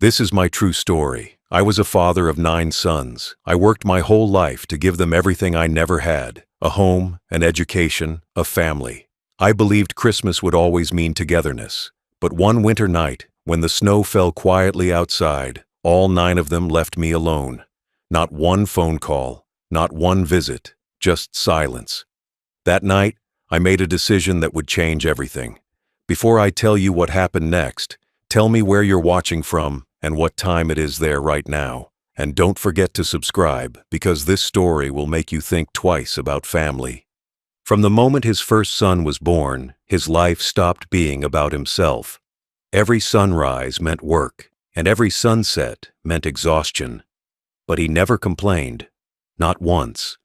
This is my true story. I was a father of 9 sons. I worked my whole life to give them everything I never had: a home, an education, a family. I believed Christmas would always mean togetherness. But one winter night, when the snow fell quietly outside, all 9 of them left me alone. Not one phone call, not one visit, just silence. That night, I made a decision that would change everything. Before I tell you what happened next, tell me where you're watching from and what time it is there right now. And don't forget to subscribe, because this story will make you think twice about family. From the moment his first son was born, his life stopped being about himself. Every sunrise meant work, and every sunset meant exhaustion. But he never complained, not once.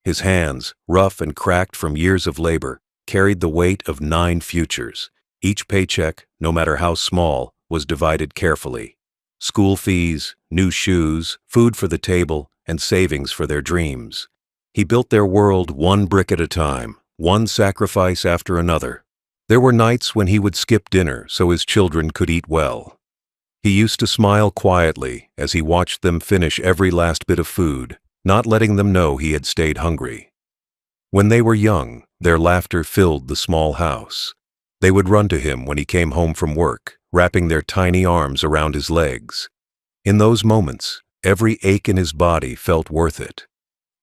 His hands, rough and cracked from years of labor, carried the weight of 9 futures. Each paycheck, no matter how small, was divided carefully. School fees, new shoes, food for the table, and savings for their dreams. He built their world one brick at a time, one sacrifice after another. There were nights when he would skip dinner so his children could eat well. He used to smile quietly as he watched them finish every last bit of food, not letting them know he had stayed hungry. When they were young, their laughter filled the small house. They would run to him when he came home from work, wrapping their tiny arms around his legs. In those moments, every ache in his body felt worth it.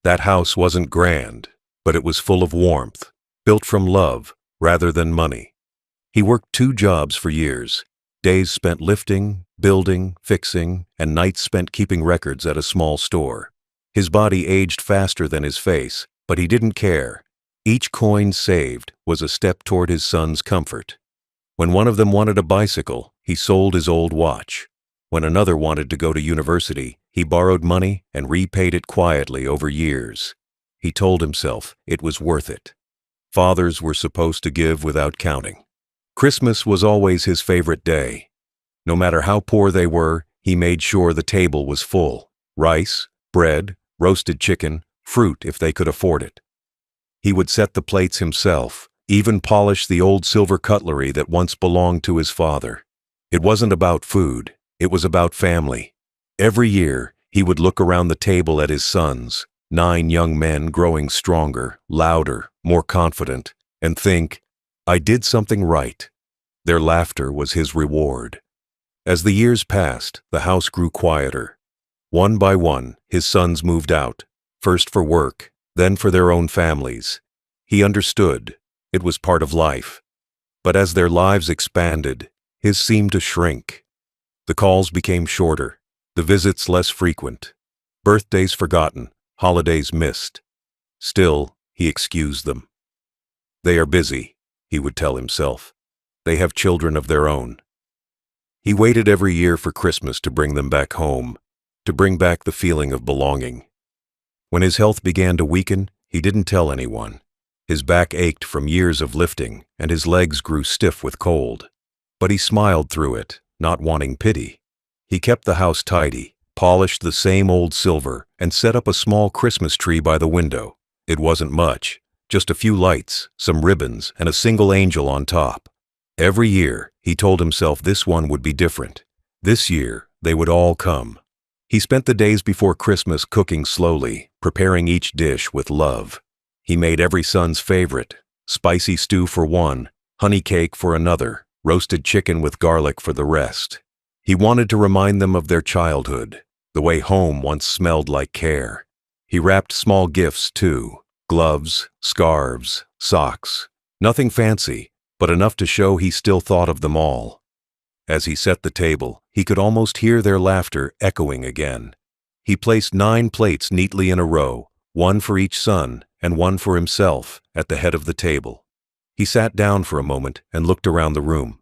That house wasn't grand, but it was full of warmth, built from love rather than money. He worked 2 jobs for years, days spent lifting, building, fixing, and nights spent keeping records at a small store. His body aged faster than his face, but he didn't care. Each coin saved was a step toward his son's comfort. When one of them wanted a bicycle, he sold his old watch. When another wanted to go to university, he borrowed money and repaid it quietly over years. He told himself it was worth it. Fathers were supposed to give without counting. Christmas was always his favorite day. No matter how poor they were, he made sure the table was full. Rice, bread, roasted chicken, fruit if they could afford it. He would set the plates himself, even polish the old silver cutlery that once belonged to his father. It wasn't about food, it was about family. Every year, he would look around the table at his sons, 9 young men growing stronger, louder, more confident, and think, I did something right. Their laughter was his reward. As the years passed, the house grew quieter. One by one, his sons moved out, first for work, then for their own families. He understood. It was part of life. But as their lives expanded, his seemed to shrink. The calls became shorter, the visits less frequent, birthdays forgotten, holidays missed. Still, he excused them. They are busy, he would tell himself. They have children of their own. He waited every year for Christmas to bring them back home, to bring back the feeling of belonging. When his health began to weaken, he didn't tell anyone. His back ached from years of lifting, and his legs grew stiff with cold. But he smiled through it, not wanting pity. He kept the house tidy, polished the same old silver, and set up a small Christmas tree by the window. It wasn't much, just a few lights, some ribbons, and a single angel on top. Every year, he told himself this one would be different. This year, they would all come. He spent the days before Christmas cooking slowly, preparing each dish with love. He made every son's favorite: spicy stew for one, honey cake for another, roasted chicken with garlic for the rest. He wanted to remind them of their childhood, the way home once smelled like care. He wrapped small gifts too: gloves, scarves, socks. Nothing fancy, but enough to show he still thought of them all. As he set the table, he could almost hear their laughter echoing again. He placed 9 plates neatly in a row, one for each son and one for himself, at the head of the table. He sat down for a moment and looked around the room.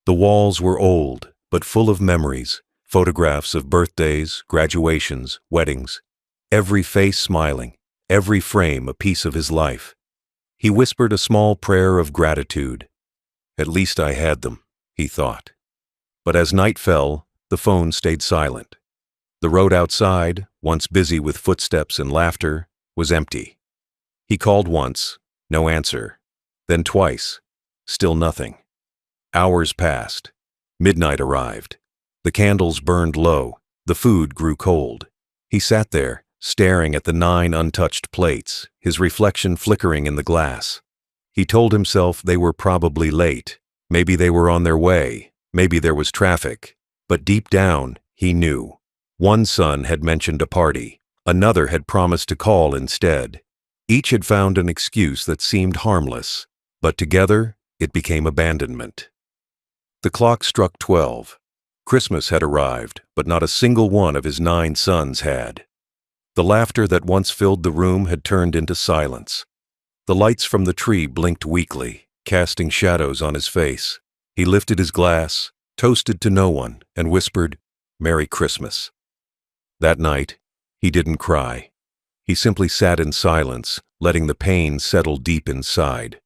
The walls were old, but full of memories, photographs of birthdays, graduations, weddings. Every face smiling, every frame a piece of his life. He whispered a small prayer of gratitude. At least I had them, he thought. But as night fell, the phone stayed silent. The road outside, once busy with footsteps and laughter, was empty. He called once, no answer. Then twice, still nothing. Hours passed. Midnight arrived. The candles burned low. The food grew cold. He sat there, staring at the 9 untouched plates, his reflection flickering in the glass. He told himself they were probably late. Maybe they were on their way. Maybe there was traffic. But deep down, he knew. One son had mentioned a party. Another had promised to call instead. Each had found an excuse that seemed harmless. But together, it became abandonment. The clock struck 12. Christmas had arrived, but not a single one of his 9 sons had. The laughter that once filled the room had turned into silence. The lights from the tree blinked weakly, casting shadows on his face. He lifted his glass, toasted to no one, and whispered, "Merry Christmas." That night, he didn't cry. He simply sat in silence, letting the pain settle deep inside.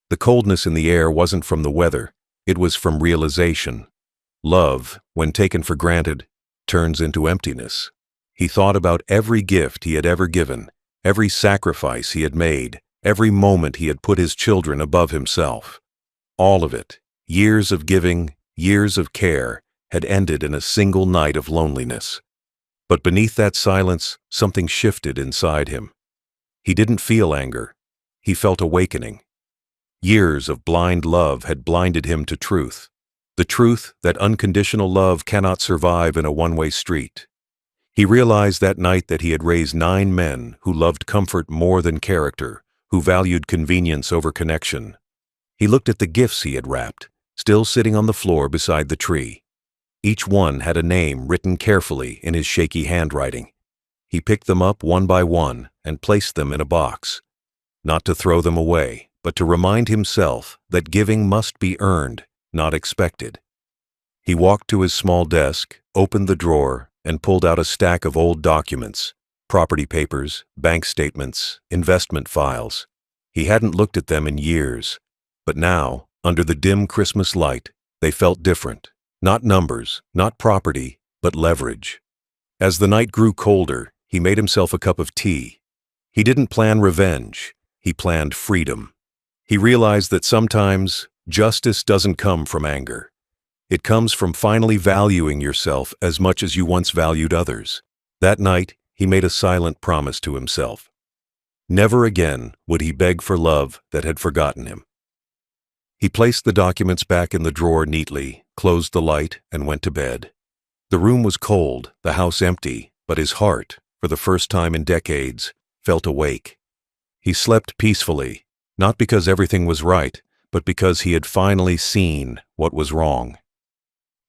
The coldness in the air wasn't from the weather, it was from realization. Love, when taken for granted, turns into emptiness. He thought about every gift he had ever given, every sacrifice he had made, every moment he had put his children above himself. All of it, years of giving, years of care, had ended in a single night of loneliness. But beneath that silence, something shifted inside him. He didn't feel anger. He felt awakening. Years of blind love had blinded him to truth. The truth that unconditional love cannot survive in a one-way street. He realized that night that he had raised 9 men who loved comfort more than character, who valued convenience over connection. He looked at the gifts he had wrapped, still sitting on the floor beside the tree. Each one had a name written carefully in his shaky handwriting. He picked them up one by one and placed them in a box. Not to throw them away, but to remind himself that giving must be earned, not expected. He walked to his small desk, opened the drawer, and pulled out a stack of old documents, property papers, bank statements, investment files. He hadn't looked at them in years, but now, under the dim Christmas light, they felt different. Not numbers, not property, but leverage. As the night grew colder, he made himself a cup of tea. He didn't plan revenge, he planned freedom. He realized that sometimes justice doesn't come from anger. It comes from finally valuing yourself as much as you once valued others. That night, he made a silent promise to himself. Never again would he beg for love that had forgotten him. He placed the documents back in the drawer neatly, closed the light, and went to bed. The room was cold, the house empty, but his heart, for the first time in decades, felt awake. He slept peacefully, not because everything was right, but because he had finally seen what was wrong.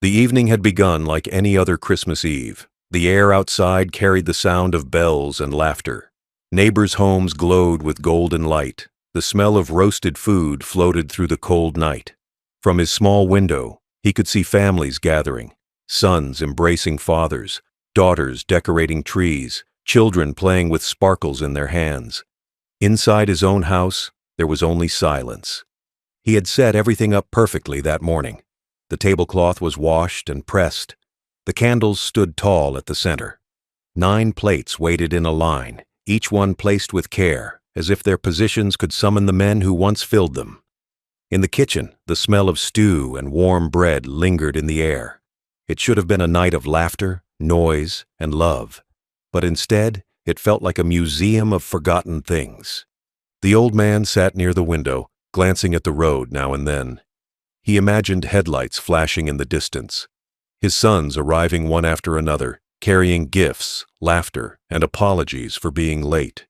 The evening had begun like any other Christmas Eve. The air outside carried the sound of bells and laughter. Neighbors' homes glowed with golden light. The smell of roasted food floated through the cold night. From his small window, he could see families gathering, sons embracing fathers, daughters decorating trees, children playing with sparkles in their hands. Inside his own house, there was only silence. He had set everything up perfectly that morning. The tablecloth was washed and pressed. The candles stood tall at the center. 9 plates waited in a line, each one placed with care, as if their positions could summon the men who once filled them. In the kitchen, the smell of stew and warm bread lingered in the air. It should have been a night of laughter, noise, and love. But instead, it felt like a museum of forgotten things. The old man sat near the window, glancing at the road now and then. He imagined headlights flashing in the distance. His sons arriving one after another, carrying gifts, laughter, and apologies for being late.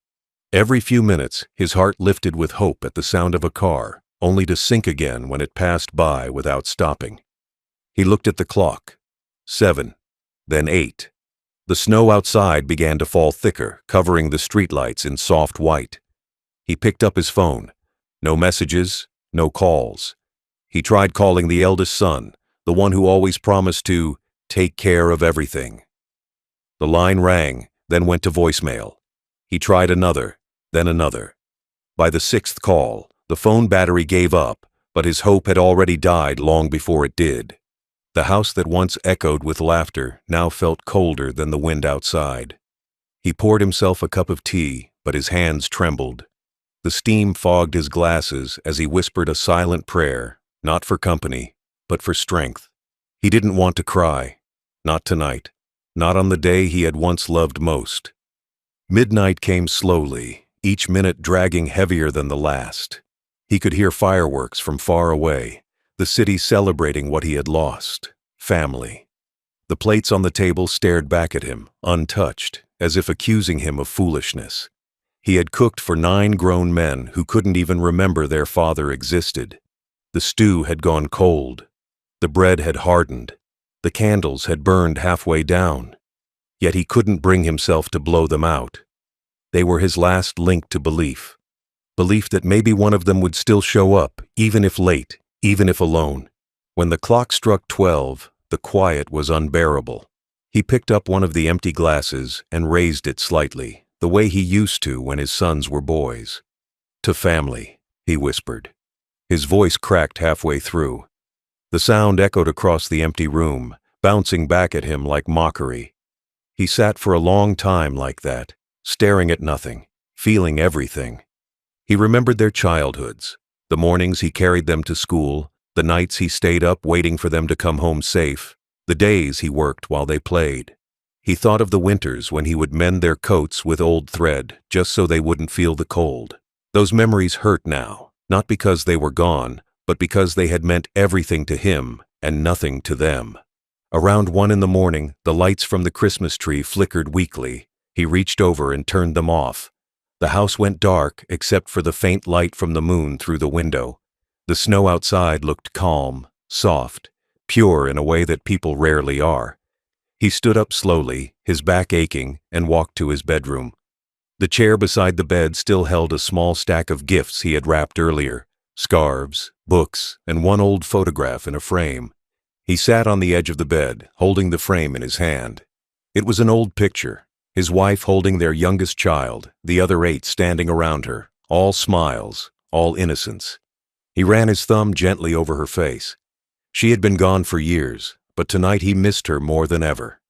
Every few minutes, his heart lifted with hope at the sound of a car, only to sink again when it passed by without stopping. He looked at the clock. 7, then 8. The snow outside began to fall thicker, covering the streetlights in soft white. He picked up his phone. No messages, no calls. He tried calling the eldest son, the one who always promised to take care of everything. The line rang, then went to voicemail. He tried another, then another. By the 6th call, the phone battery gave up, but his hope had already died long before it did. The house that once echoed with laughter now felt colder than the wind outside. He poured himself a cup of tea, but his hands trembled. The steam fogged his glasses as he whispered a silent prayer, not for company, but for strength. He didn't want to cry. Not tonight. Not on the day he had once loved most. Midnight came slowly, each minute dragging heavier than the last. He could hear fireworks from far away, the city celebrating what he had lost: family. The plates on the table stared back at him, untouched, as if accusing him of foolishness. He had cooked for 9 grown men who couldn't even remember their father existed. The stew had gone cold. The bread had hardened. The candles had burned halfway down. Yet he couldn't bring himself to blow them out. They were his last link to belief. Belief that maybe one of them would still show up, even if late, even if alone. When the clock struck 12, the quiet was unbearable. He picked up one of the empty glasses and raised it slightly, the way he used to when his sons were boys. "To family," he whispered. His voice cracked halfway through. The sound echoed across the empty room, bouncing back at him like mockery. He sat for a long time like that, staring at nothing, feeling everything. He remembered their childhoods, the mornings he carried them to school, the nights he stayed up waiting for them to come home safe, the days he worked while they played. He thought of the winters when he would mend their coats with old thread just so they wouldn't feel the cold. Those memories hurt now, not because they were gone, but because they had meant everything to him and nothing to them. Around 1 in the morning, the lights from the Christmas tree flickered weakly. He reached over and turned them off. The house went dark except for the faint light from the moon through the window. The snow outside looked calm, soft, pure in a way that people rarely are. He stood up slowly, his back aching, and walked to his bedroom. The chair beside the bed still held a small stack of gifts he had wrapped earlier: scarves, books, and one old photograph in a frame. He sat on the edge of the bed, holding the frame in his hand. It was an old picture, his wife holding their youngest child, the other 8 standing around her, all smiles, all innocence. He ran his thumb gently over her face. She had been gone for years, but tonight he missed her more than ever.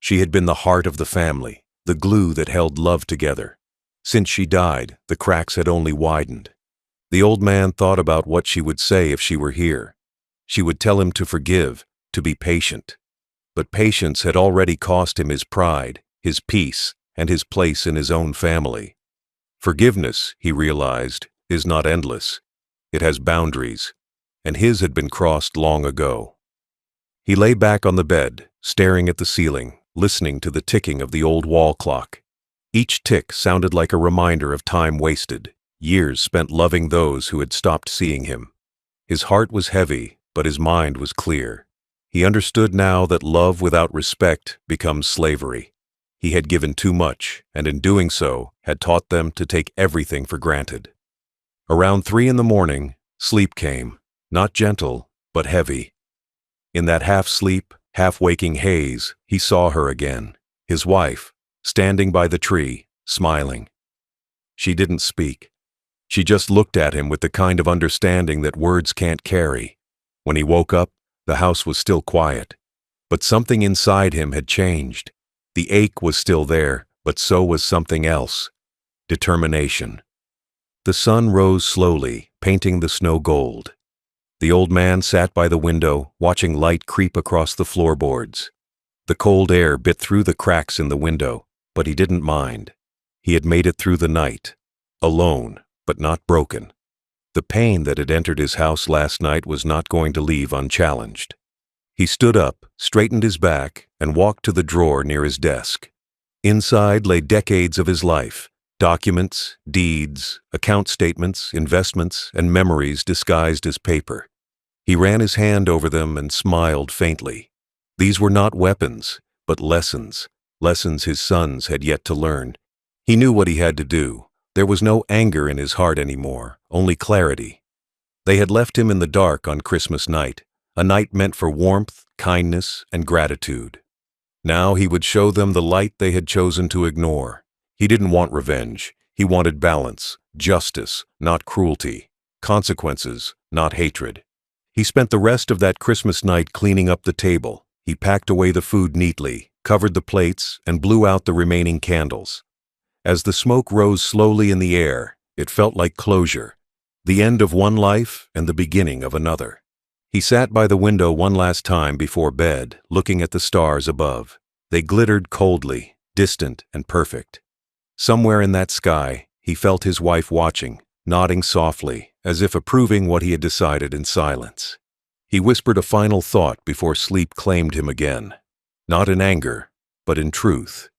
She had been the heart of the family, the glue that held love together. Since she died, the cracks had only widened. The old man thought about what she would say if she were here. She would tell him to forgive, to be patient. But patience had already cost him his pride, his peace, and his place in his own family. Forgiveness, he realized, is not endless. It has boundaries, and his had been crossed long ago. He lay back on the bed, staring at the ceiling, listening to the ticking of the old wall clock. Each tick sounded like a reminder of time wasted, years spent loving those who had stopped seeing him. His heart was heavy, but his mind was clear. He understood now that love without respect becomes slavery. He had given too much, and in doing so, had taught them to take everything for granted. Around 3 in the morning, sleep came, not gentle, but heavy. In that half-sleep, half-waking haze, he saw her again, his wife, standing by the tree, smiling. She didn't speak. She just looked at him with the kind of understanding that words can't carry. When he woke up, the house was still quiet, but something inside him had changed. The ache was still there, but so was something else: determination. The sun rose slowly, painting the snow gold. The old man sat by the window, watching light creep across the floorboards. The cold air bit through the cracks in the window, but he didn't mind. He had made it through the night, alone, but not broken. The pain that had entered his house last night was not going to leave unchallenged. He stood up, straightened his back, and walked to the drawer near his desk. Inside lay decades of his life: documents, deeds, account statements, investments, and memories disguised as paper. He ran his hand over them and smiled faintly. These were not weapons, but lessons, lessons his sons had yet to learn. He knew what he had to do. There was no anger in his heart anymore, only clarity. They had left him in the dark on Christmas night, a night meant for warmth, kindness, and gratitude. Now he would show them the light they had chosen to ignore. He didn't want revenge. He wanted balance, justice, not cruelty, consequences, not hatred. He spent the rest of that Christmas night cleaning up the table. He packed away the food neatly, covered the plates, and blew out the remaining candles. As the smoke rose slowly in the air, it felt like closure, the end of one life and the beginning of another. He sat by the window one last time before bed, looking at the stars above. They glittered coldly, distant and perfect. Somewhere in that sky, he felt his wife watching, nodding softly, as if approving what he had decided in silence. He whispered a final thought before sleep claimed him again. Not in anger, but in truth.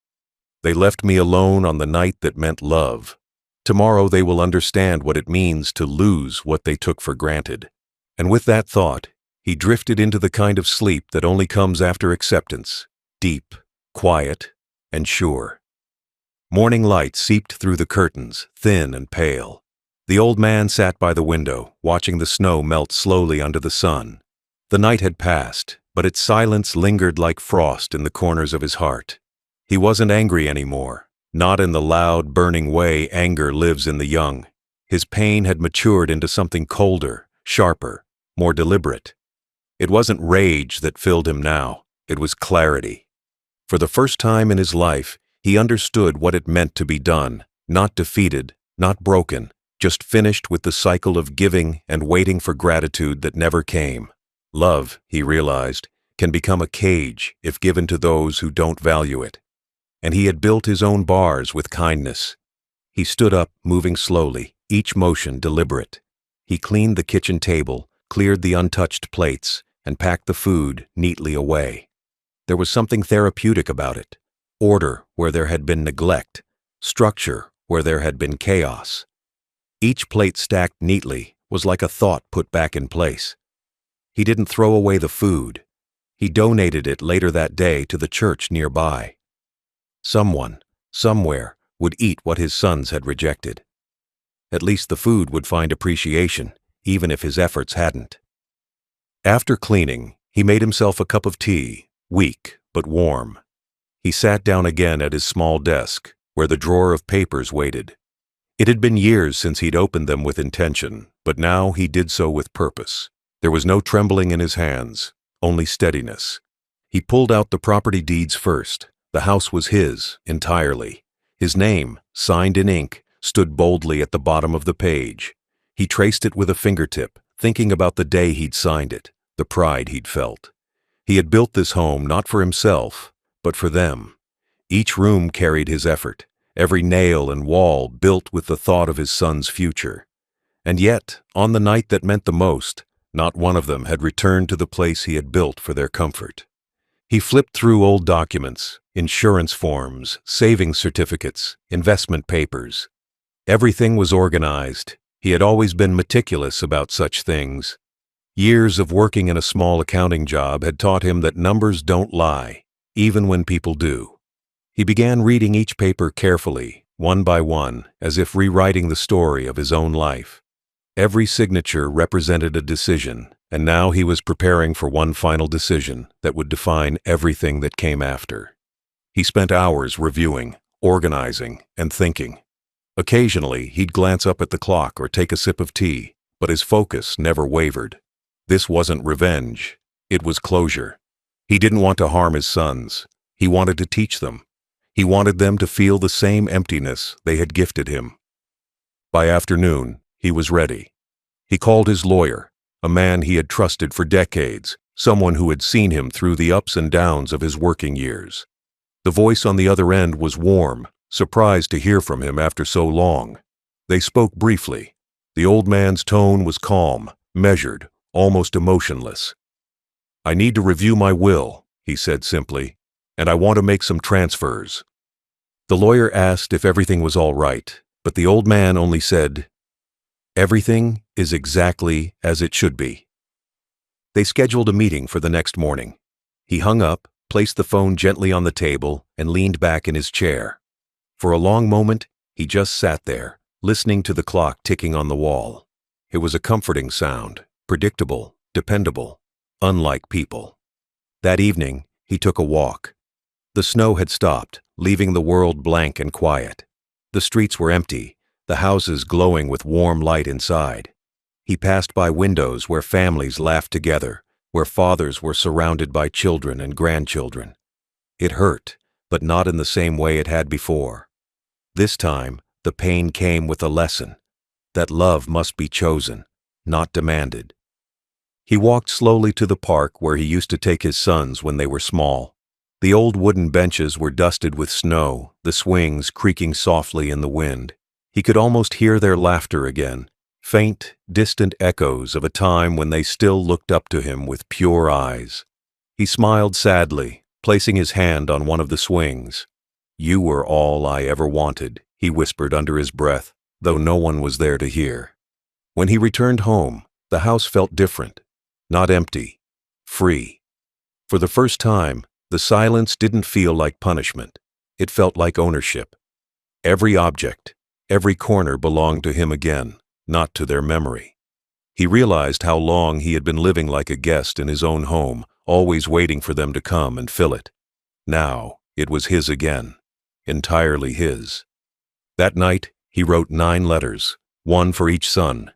They left me alone on the night that meant love. Tomorrow they will understand what it means to lose what they took for granted. And with that thought, he drifted into the kind of sleep that only comes after acceptance, deep, quiet, and sure. Morning light seeped through the curtains, thin and pale. The old man sat by the window, watching the snow melt slowly under the sun. The night had passed, but its silence lingered like frost in the corners of his heart. He wasn't angry anymore, not in the loud, burning way anger lives in the young. His pain had matured into something colder, sharper, more deliberate. It wasn't rage that filled him now, it was clarity. For the first time in his life, he understood what it meant to be done, not defeated, not broken, just finished with the cycle of giving and waiting for gratitude that never came. Love, he realized, can become a cage if given to those who don't value it. And he had built his own bars with kindness. He stood up, moving slowly, each motion deliberate. He cleaned the kitchen table, cleared the untouched plates, and packed the food neatly away. There was something therapeutic about it. Order where there had been neglect, structure where there had been chaos. Each plate stacked neatly was like a thought put back in place. He didn't throw away the food. He donated it later that day to the church nearby. Someone, somewhere, would eat what his sons had rejected. At least the food would find appreciation, even if his efforts hadn't. After cleaning, he made himself a cup of tea, weak but warm. He sat down again at his small desk, where the drawer of papers waited. It had been years since he'd opened them with intention, but now he did so with purpose. There was no trembling in his hands, only steadiness. He pulled out the property deeds first. The house was his, entirely. His name, signed in ink, stood boldly at the bottom of the page. He traced it with a fingertip, thinking about the day he'd signed it, the pride he'd felt. He had built this home not for himself, but for them. Each room carried his effort, every nail and wall built with the thought of his son's future. And yet, on the night that meant the most, not one of them had returned to the place he had built for their comfort. He flipped through old documents, insurance forms, savings certificates, investment papers. Everything was organized. He had always been meticulous about such things. Years of working in a small accounting job had taught him that numbers don't lie, even when people do. He began reading each paper carefully, one by one, as if rewriting the story of his own life. Every signature represented a decision, and now he was preparing for one final decision that would define everything that came after. He spent hours reviewing, organizing, and thinking. Occasionally, he'd glance up at the clock or take a sip of tea, but his focus never wavered. This wasn't revenge. It was closure. He didn't want to harm his sons. He wanted to teach them. He wanted them to feel the same emptiness they had gifted him. By afternoon, he was ready. He called his lawyer, a man he had trusted for decades, someone who had seen him through the ups and downs of his working years. The voice on the other end was warm, surprised to hear from him after so long. They spoke briefly. The old man's tone was calm, measured, almost emotionless. "I need to review my will," he said simply, "and I want to make some transfers." The lawyer asked if everything was all right, but the old man only said, "Everything is exactly as it should be." They scheduled a meeting for the next morning. He hung up, placed the phone gently on the table, and leaned back in his chair. For a long moment, he just sat there, listening to the clock ticking on the wall. It was a comforting sound, predictable, dependable, unlike people. That evening, he took a walk. The snow had stopped, leaving the world blank and quiet. The streets were empty, the houses glowing with warm light inside. He passed by windows where families laughed together, where fathers were surrounded by children and grandchildren. It hurt, but not in the same way it had before. This time, the pain came with a lesson, that love must be chosen, not demanded. He walked slowly to the park where he used to take his sons when they were small. The old wooden benches were dusted with snow, the swings creaking softly in the wind. He could almost hear their laughter again, faint, distant echoes of a time when they still looked up to him with pure eyes. He smiled sadly, placing his hand on one of the swings. "You were all I ever wanted," he whispered under his breath, though no one was there to hear. When he returned home, the house felt different. Not empty, free. For the first time, the silence didn't feel like punishment. It felt like ownership. Every object, every corner belonged to him again, not to their memory. He realized how long he had been living like a guest in his own home, always waiting for them to come and fill it. Now, it was his again, entirely his. That night, he wrote 9 letters, one for each son.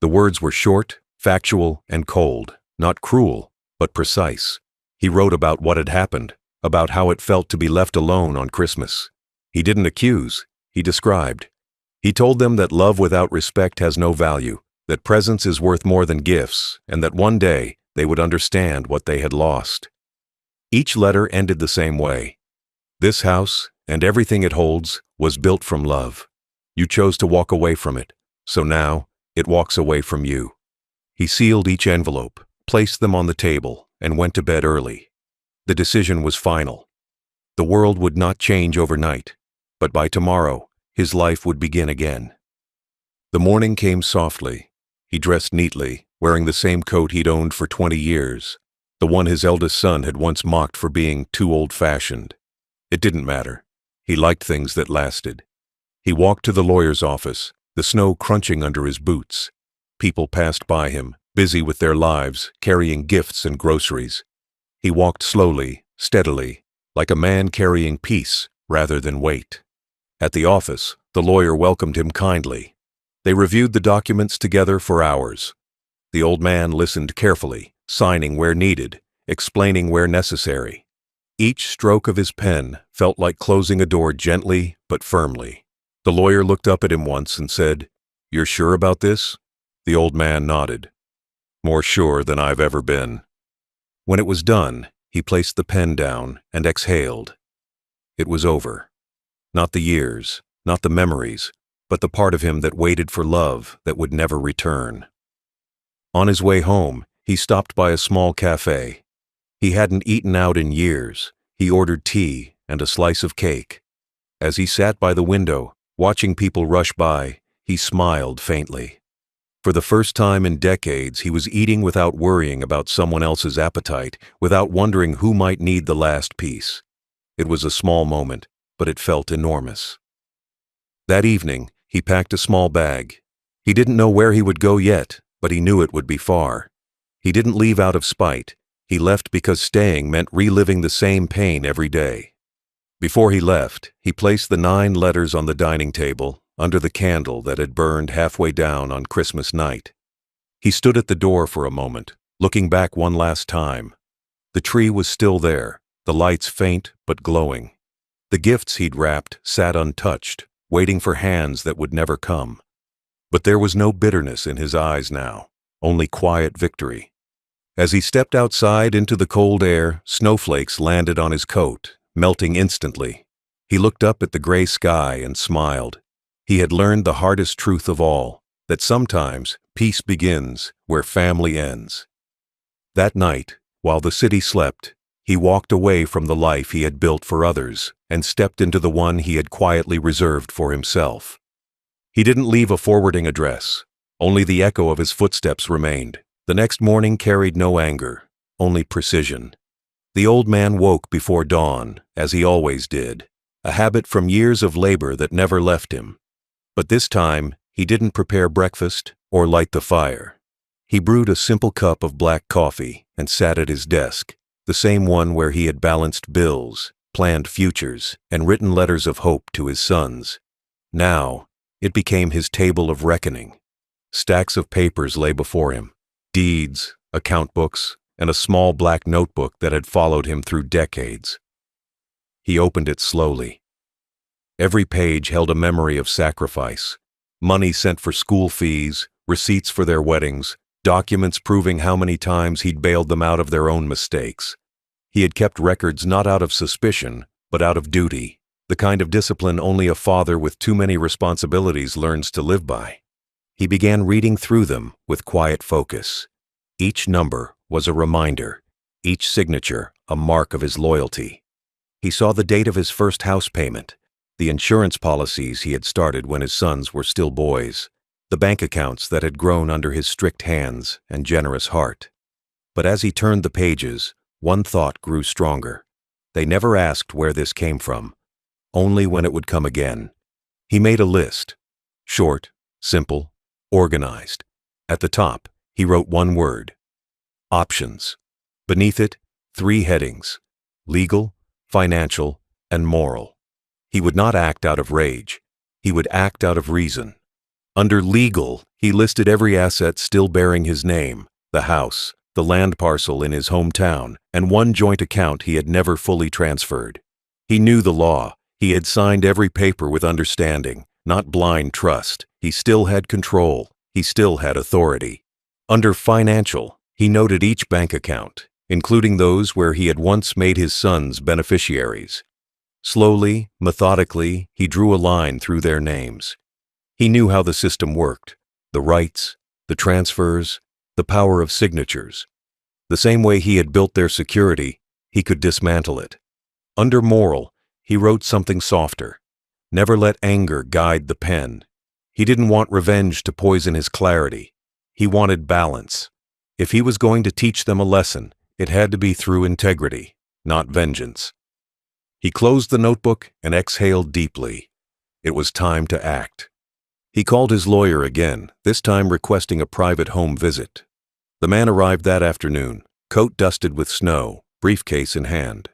The words were short, factual, and cold, not cruel, but precise. He wrote about what had happened, about how it felt to be left alone on Christmas. He didn't accuse, he described. He told them that love without respect has no value, that presence is worth more than gifts, and that one day they would understand what they had lost. Each letter ended the same way. "This house, and everything it holds, was built from love. You chose to walk away from it, so now it walks away from you." He sealed each envelope, placed them on the table, and went to bed early. The decision was final. The world would not change overnight, but by tomorrow, his life would begin again. The morning came softly. He dressed neatly, wearing the same coat he'd owned for 20 years, the one his eldest son had once mocked for being too old-fashioned. It didn't matter. He liked things that lasted. He walked to the lawyer's office, the snow crunching under his boots. People passed by him, busy with their lives, carrying gifts and groceries. He walked slowly, steadily, like a man carrying peace rather than weight. At the office, the lawyer welcomed him kindly. They reviewed the documents together for hours. The old man listened carefully, signing where needed, explaining where necessary. Each stroke of his pen felt like closing a door gently but firmly. The lawyer looked up at him once and said, "You're sure about this?" The old man nodded. "More sure than I've ever been." When it was done, he placed the pen down and exhaled. It was over. Not the years, not the memories, but the part of him that waited for love that would never return. On his way home, he stopped by a small cafe. He hadn't eaten out in years. He ordered tea and a slice of cake. As he sat by the window, watching people rush by, he smiled faintly. For the first time in decades, he was eating without worrying about someone else's appetite, without wondering who might need the last piece. It was a small moment, but it felt enormous. That evening, he packed a small bag. He didn't know where he would go yet, but he knew it would be far. He didn't leave out of spite. He left because staying meant reliving the same pain every day. Before he left, he placed the 9 letters on the dining table, under the candle that had burned halfway down on Christmas night. He stood at the door for a moment, looking back one last time. The tree was still there, the lights faint but glowing. The gifts he'd wrapped sat untouched, waiting for hands that would never come. But there was no bitterness in his eyes now, only quiet victory. As he stepped outside into the cold air, snowflakes landed on his coat, melting instantly. He looked up at the gray sky and smiled. He had learned the hardest truth of all, that sometimes peace begins where family ends. That night, while the city slept, he walked away from the life he had built for others and stepped into the one he had quietly reserved for himself. He didn't leave a forwarding address. Only the echo of his footsteps remained. The next morning carried no anger, only precision. The old man woke before dawn, as he always did, a habit from years of labor that never left him. But this time, he didn't prepare breakfast or light the fire. He brewed a simple cup of black coffee and sat at his desk, the same one where he had balanced bills, planned futures, and written letters of hope to his sons. Now, it became his table of reckoning. Stacks of papers lay before him, deeds, account books, and a small black notebook that had followed him through decades. He opened it slowly. Every page held a memory of sacrifice, money sent for school fees, receipts for their weddings, documents proving how many times he'd bailed them out of their own mistakes. He had kept records not out of suspicion, but out of duty, the kind of discipline only a father with too many responsibilities learns to live by. He began reading through them with quiet focus. Each number was a reminder, each signature a mark of his loyalty. He saw the date of his first house payment, the insurance policies he had started when his sons were still boys, the bank accounts that had grown under his strict hands and generous heart. But as he turned the pages, one thought grew stronger. They never asked where this came from, only when it would come again. He made a list, short, simple, organized. At the top, he wrote one word: options. Beneath it, 3 headings: legal, financial, and moral. He would not act out of rage. He would act out of reason. Under legal, he listed every asset still bearing his name: the house, the land parcel in his hometown, and one joint account he had never fully transferred. He knew the law. He had signed every paper with understanding, not blind trust. He still had control. He still had authority. Under financial, he noted each bank account, including those where he had once made his sons beneficiaries. Slowly, methodically, he drew a line through their names. He knew how the system worked: the rights, the transfers, the power of signatures. The same way he had built their security, he could dismantle it. Under moral, he wrote something softer: never let anger guide the pen. He didn't want revenge to poison his clarity. He wanted balance. If he was going to teach them a lesson, it had to be through integrity, not vengeance. He closed the notebook and exhaled deeply. It was time to act. He called his lawyer again, this time requesting a private home visit. The man arrived that afternoon, coat dusted with snow, briefcase in hand.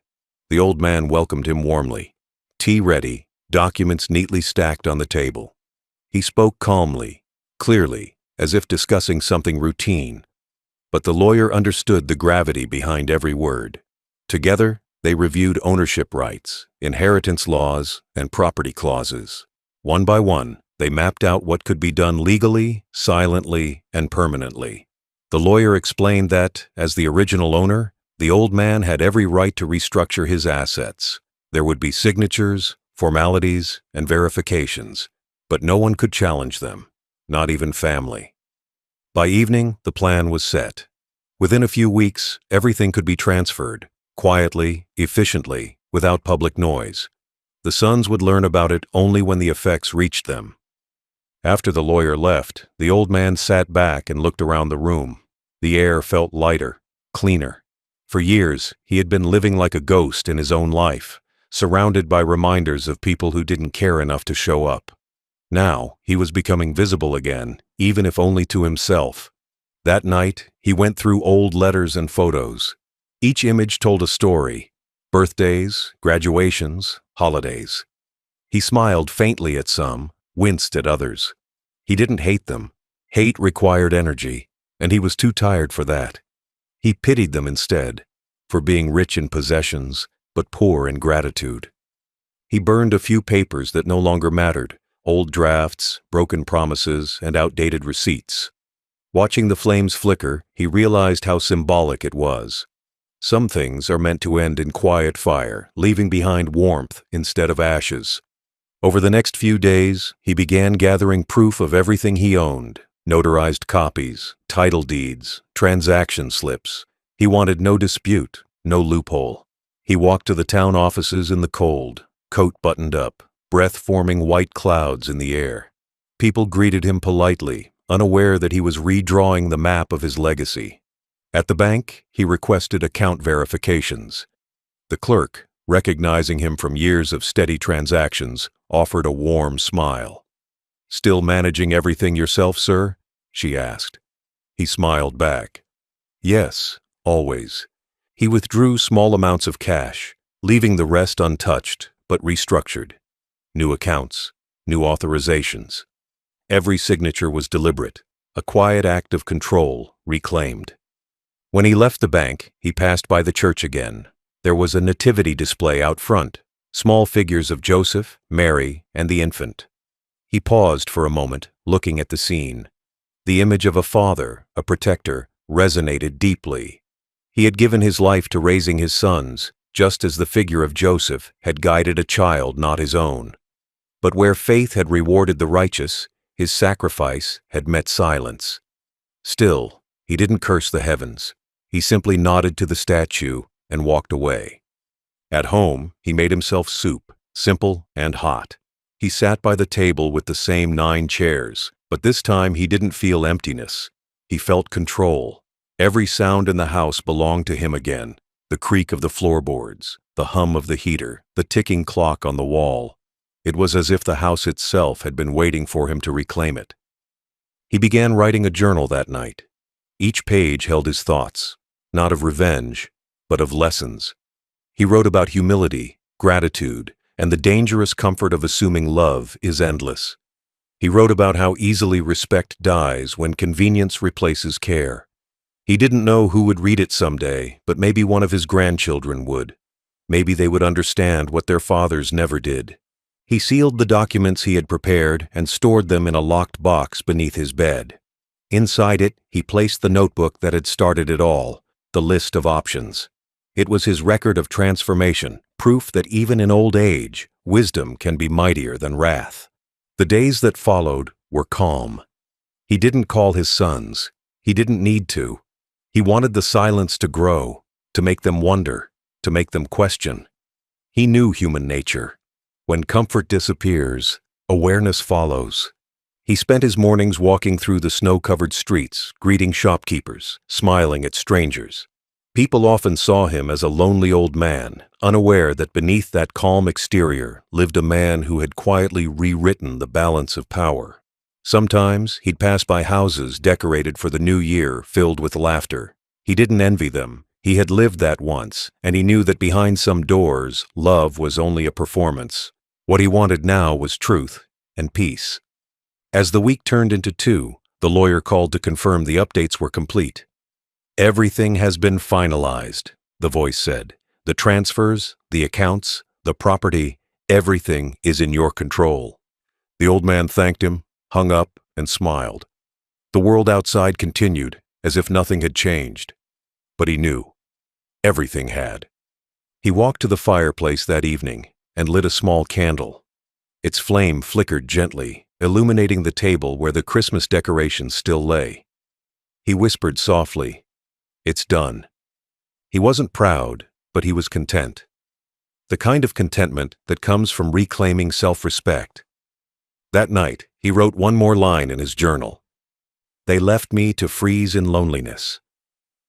The old man welcomed him warmly. Tea ready, documents neatly stacked on the table. He spoke calmly, clearly, as if discussing something routine. But the lawyer understood the gravity behind every word. Together, they reviewed ownership rights, inheritance laws, and property clauses. One by one, they mapped out what could be done legally, silently, and permanently. The lawyer explained that, as the original owner, the old man had every right to restructure his assets. There would be signatures, formalities, and verifications, but no one could challenge them, not even family. By evening, the plan was set. Within a few weeks, everything could be transferred, quietly, efficiently, without public noise. The sons would learn about it only when the effects reached them. After the lawyer left, the old man sat back and looked around the room. The air felt lighter, cleaner. For years, he had been living like a ghost in his own life, surrounded by reminders of people who didn't care enough to show up. Now, he was becoming visible again, even if only to himself. That night, he went through old letters and photos. Each image told a story: birthdays, graduations, holidays. He smiled faintly at some, winced at others. He didn't hate them. Hate required energy, and he was too tired for that. He pitied them instead, for being rich in possessions, but poor in gratitude. He burned a few papers that no longer mattered: old drafts, broken promises, and outdated receipts. Watching the flames flicker, he realized how symbolic it was. Some things are meant to end in quiet fire, leaving behind warmth instead of ashes. Over the next few days, he began gathering proof of everything he owned: notarized copies, title deeds, transaction slips. He wanted no dispute, no loophole. He walked to the town offices in the cold, coat buttoned up, breath forming white clouds in the air. People greeted him politely, unaware that he was redrawing the map of his legacy. At the bank, he requested account verifications. The clerk, recognizing him from years of steady transactions, offered a warm smile. "Still managing everything yourself, sir?" she asked. He smiled back. "Yes, always." He withdrew small amounts of cash, leaving the rest untouched, but restructured. New accounts, new authorizations. Every signature was deliberate, a quiet act of control, reclaimed. When he left the bank, he passed by the church again. There was a nativity display out front, small figures of Joseph, Mary, and the infant. He paused for a moment, looking at the scene. The image of a father, a protector, resonated deeply. He had given his life to raising his sons, just as the figure of Joseph had guided a child not his own. But where faith had rewarded the righteous, his sacrifice had met silence. Still, he didn't curse the heavens. He simply nodded to the statue and walked away. At home, he made himself soup, simple and hot. He sat by the table with the same 9 chairs, but this time he didn't feel emptiness. He felt control. Every sound in the house belonged to him again. The creak of the floorboards, the hum of the heater, the ticking clock on the wall. It was as if the house itself had been waiting for him to reclaim it. He began writing a journal that night. Each page held his thoughts, not of revenge, but of lessons. He wrote about humility, gratitude, and the dangerous comfort of assuming love is endless. He wrote about how easily respect dies when convenience replaces care. He didn't know who would read it someday, but maybe one of his grandchildren would. Maybe they would understand what their fathers never did. He sealed the documents he had prepared and stored them in a locked box beneath his bed. Inside it, he placed the notebook that had started it all, the list of options. It was his record of transformation, proof that even in old age, wisdom can be mightier than wrath. The days that followed were calm. He didn't call his sons. He didn't need to. He wanted the silence to grow, to make them wonder, to make them question. He knew human nature. When comfort disappears, awareness follows. He spent his mornings walking through the snow-covered streets, greeting shopkeepers, smiling at strangers. People often saw him as a lonely old man, unaware that beneath that calm exterior lived a man who had quietly rewritten the balance of power. Sometimes he'd pass by houses decorated for the new year, filled with laughter. He didn't envy them. He had lived that once, and he knew that behind some doors, love was only a performance. What he wanted now was truth and peace. As the week turned into 2, the lawyer called to confirm the updates were complete. "Everything has been finalized," the voice said. "The transfers, the accounts, the property, everything is in your control." The old man thanked him, hung up, and smiled. The world outside continued, as if nothing had changed. But he knew. Everything had. He walked to the fireplace that evening and lit a small candle. Its flame flickered gently, illuminating the table where the Christmas decorations still lay. He whispered softly, "It's done." He wasn't proud, but he was content. The kind of contentment that comes from reclaiming self-respect. That night, he wrote one more line in his journal. "They left me to freeze in loneliness.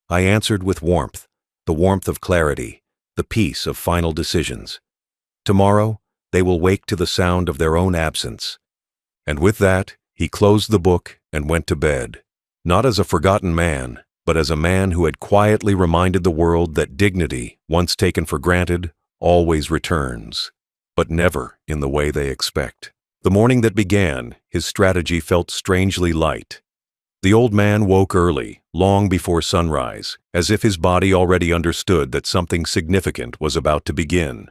I answered with warmth, the warmth of clarity, the peace of final decisions. Tomorrow, they will wake to the sound of their own absence." And with that, he closed the book and went to bed, not as a forgotten man, but as a man who had quietly reminded the world that dignity, once taken for granted, always returns, but never in the way they expect. The morning that began, his strategy felt strangely light. The old man woke early, long before sunrise, as if his body already understood that something significant was about to begin.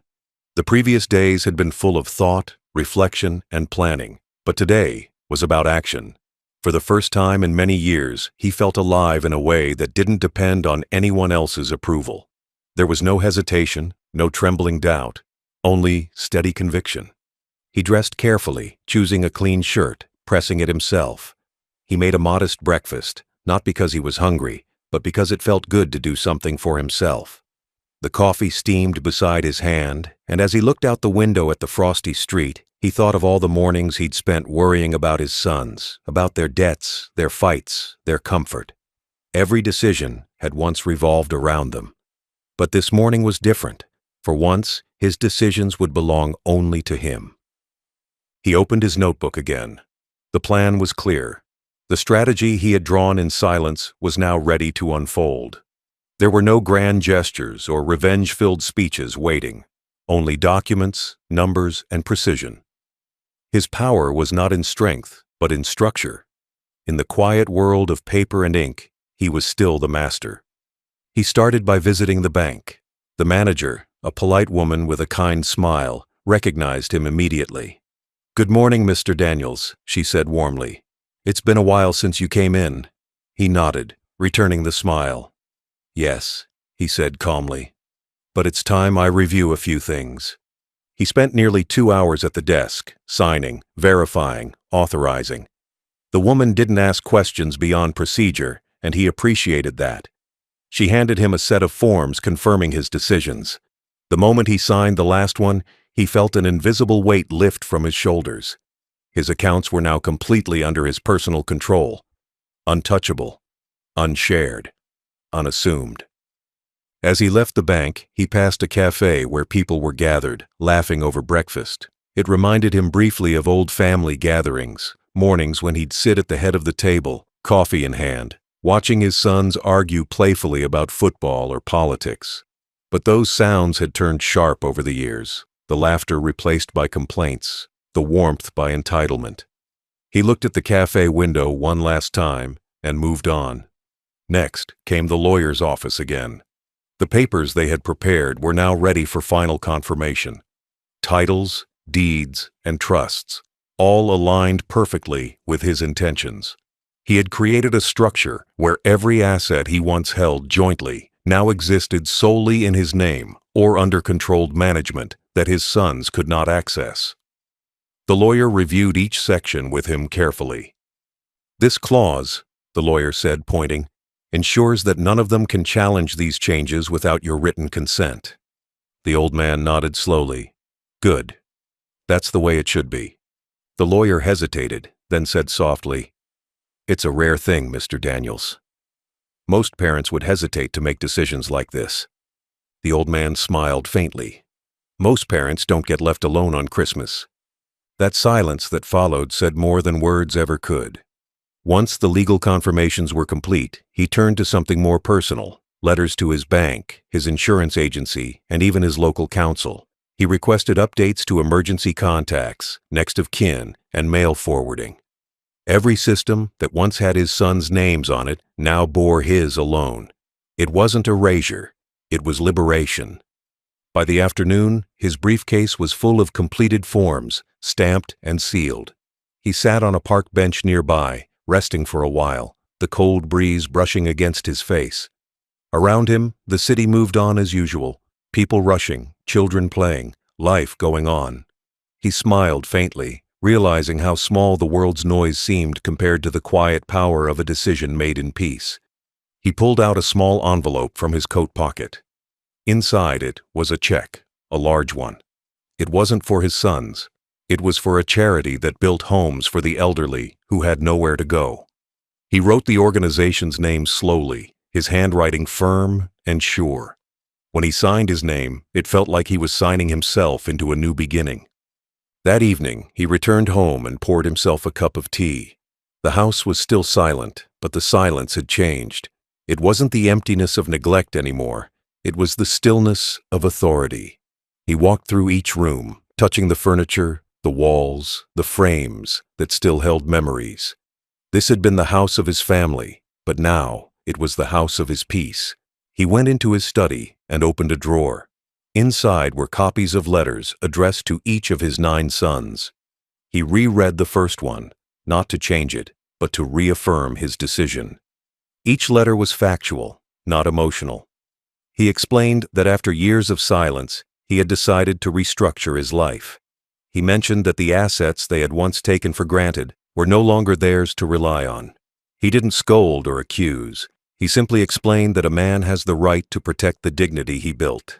The previous days had been full of thought, reflection, and planning, but today was about action. For the first time in many years, he felt alive in a way that didn't depend on anyone else's approval. There was no hesitation, no trembling doubt, only steady conviction. He dressed carefully, choosing a clean shirt, pressing it himself. He made a modest breakfast, not because he was hungry, but because it felt good to do something for himself. The coffee steamed beside his hand, and as he looked out the window at the frosty street, he thought of all the mornings he'd spent worrying about his sons, about their debts, their fights, their comfort. Every decision had once revolved around them. But this morning was different. For once, his decisions would belong only to him. He opened his notebook again. The plan was clear. The strategy he had drawn in silence was now ready to unfold. There were no grand gestures or revenge-filled speeches waiting, only documents, numbers, and precision. His power was not in strength, but in structure. In the quiet world of paper and ink, he was still the master. He started by visiting the bank. The manager, a polite woman with a kind smile, recognized him immediately. "Good morning, Mr. Daniels," she said warmly. "It's been a while since you came in." He nodded, returning the smile. "Yes," he said calmly, "but it's time I review a few things." He spent nearly 2 hours at the desk, signing, verifying, authorizing. The woman didn't ask questions beyond procedure, and he appreciated that. She handed him a set of forms confirming his decisions. The moment he signed the last one, he felt an invisible weight lift from his shoulders. His accounts were now completely under his personal control. Untouchable, unshared, unassumed. As he left the bank, he passed a cafe where people were gathered, laughing over breakfast. It reminded him briefly of old family gatherings, mornings when he'd sit at the head of the table, coffee in hand, watching his sons argue playfully about football or politics. But those sounds had turned sharp over the years, the laughter replaced by complaints, the warmth by entitlement. He looked at the cafe window one last time and moved on. Next came the lawyer's office again. The papers they had prepared were now ready for final confirmation. Titles, deeds, and trusts, all aligned perfectly with his intentions. He had created a structure where every asset he once held jointly now existed solely in his name or under controlled management that his sons could not access. The lawyer reviewed each section with him carefully. "This clause," the lawyer said, pointing, "ensures that none of them can challenge these changes without your written consent." The old man nodded slowly. "Good. That's the way it should be." The lawyer hesitated, then said softly, "It's a rare thing, Mr. Daniels. Most parents would hesitate to make decisions like this." The old man smiled faintly. "Most parents don't get left alone on Christmas." That silence that followed said more than words ever could. Once the legal confirmations were complete, he turned to something more personal, letters to his bank, his insurance agency, and even his local council. He requested updates to emergency contacts, next of kin, and mail forwarding. Every system that once had his sons' names on it now bore his alone. It wasn't erasure, it was liberation. By the afternoon, his briefcase was full of completed forms, stamped and sealed. He sat on a park bench nearby, resting for a while, the cold breeze brushing against his face. Around him, the city moved on as usual, people rushing, children playing, life going on. He smiled faintly, realizing how small the world's noise seemed compared to the quiet power of a decision made in peace. He pulled out a small envelope from his coat pocket. Inside it was a check, a large one. It wasn't for his sons. It was for a charity that built homes for the elderly who had nowhere to go. He wrote the organization's name slowly, his handwriting firm and sure. When he signed his name, it felt like he was signing himself into a new beginning. That evening, he returned home and poured himself a cup of tea. The house was still silent, but the silence had changed. It wasn't the emptiness of neglect anymore. It was the stillness of authority. He walked through each room, touching the furniture, the walls, the frames that still held memories. This had been the house of his family, but now it was the house of his peace. He went into his study and opened a drawer. Inside were copies of letters addressed to each of his 9 sons. He reread the first one, not to change it, but to reaffirm his decision. Each letter was factual, not emotional. He explained that after years of silence, he had decided to restructure his life. He mentioned that the assets they had once taken for granted were no longer theirs to rely on. He didn't scold or accuse. He simply explained that a man has the right to protect the dignity he built.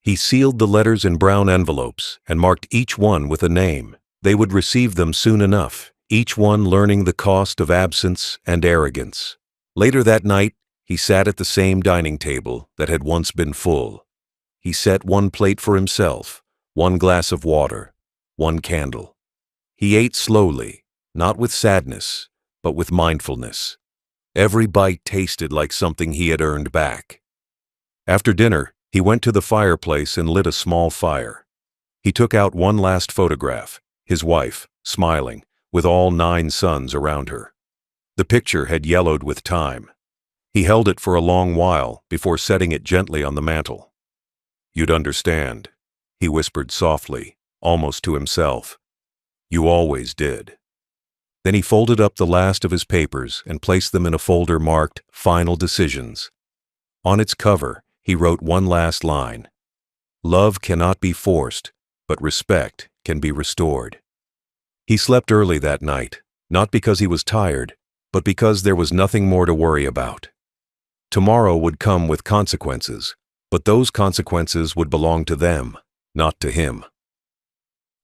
He sealed the letters in brown envelopes and marked each one with a name. They would receive them soon enough, each one learning the cost of absence and arrogance. Later that night, he sat at the same dining table that had once been full. He set one plate for himself, one glass of water, one candle. He ate slowly, not with sadness, but with mindfulness. Every bite tasted like something he had earned back. After dinner, he went to the fireplace and lit a small fire. He took out one last photograph, his wife, smiling, with all 9 sons around her. The picture had yellowed with time. He held it for a long while before setting it gently on the mantel. "You'd understand," he whispered softly, almost to himself. "You always did." Then he folded up the last of his papers and placed them in a folder marked Final Decisions. On its cover, he wrote one last line: "Love cannot be forced, but respect can be restored." He slept early that night, not because he was tired, but because there was nothing more to worry about. Tomorrow would come with consequences, but those consequences would belong to them, not to him.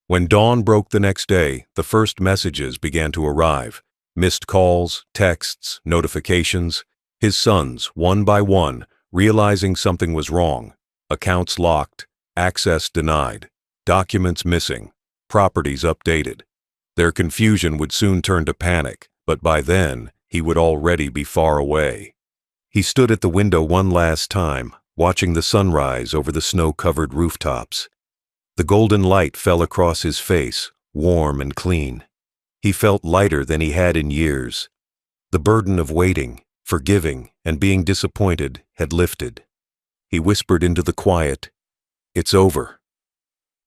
When dawn broke the next day, the first messages began to arrive. Missed calls, texts, notifications. His sons, one by one, realizing something was wrong. Accounts locked, access denied, documents missing, properties updated. Their confusion would soon turn to panic, but by then, he would already be far away. He stood at the window one last time, watching the sunrise over the snow-covered rooftops. The golden light fell across his face, warm and clean. He felt lighter than he had in years. The burden of waiting, forgiving, and being disappointed had lifted. He whispered into the quiet, "It's over."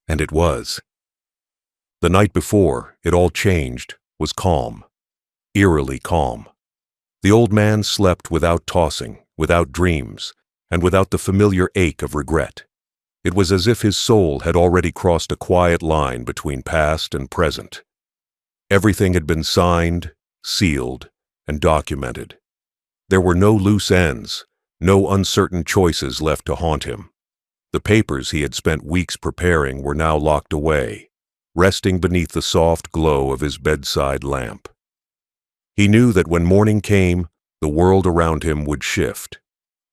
And it was. The night before, it all changed, was calm. Eerily calm. The old man slept without tossing, without dreams, and without the familiar ache of regret. It was as if his soul had already crossed a quiet line between past and present. Everything had been signed, sealed, and documented. There were no loose ends, no uncertain choices left to haunt him. The papers he had spent weeks preparing were now locked away, resting beneath the soft glow of his bedside lamp. He knew that when morning came, the world around him would shift,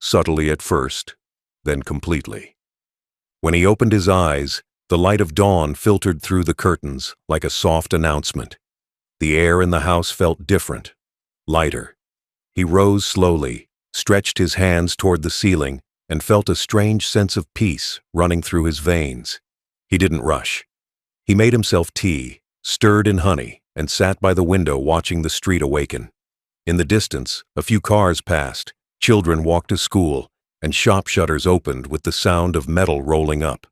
subtly at first, then completely. When he opened his eyes, the light of dawn filtered through the curtains like a soft announcement. The air in the house felt different, lighter. He rose slowly, stretched his hands toward the ceiling, and felt a strange sense of peace running through his veins. He didn't rush. He made himself tea, stirred in honey, and sat by the window watching the street awaken. In the distance, a few cars passed, children walked to school, and shop shutters opened with the sound of metal rolling up.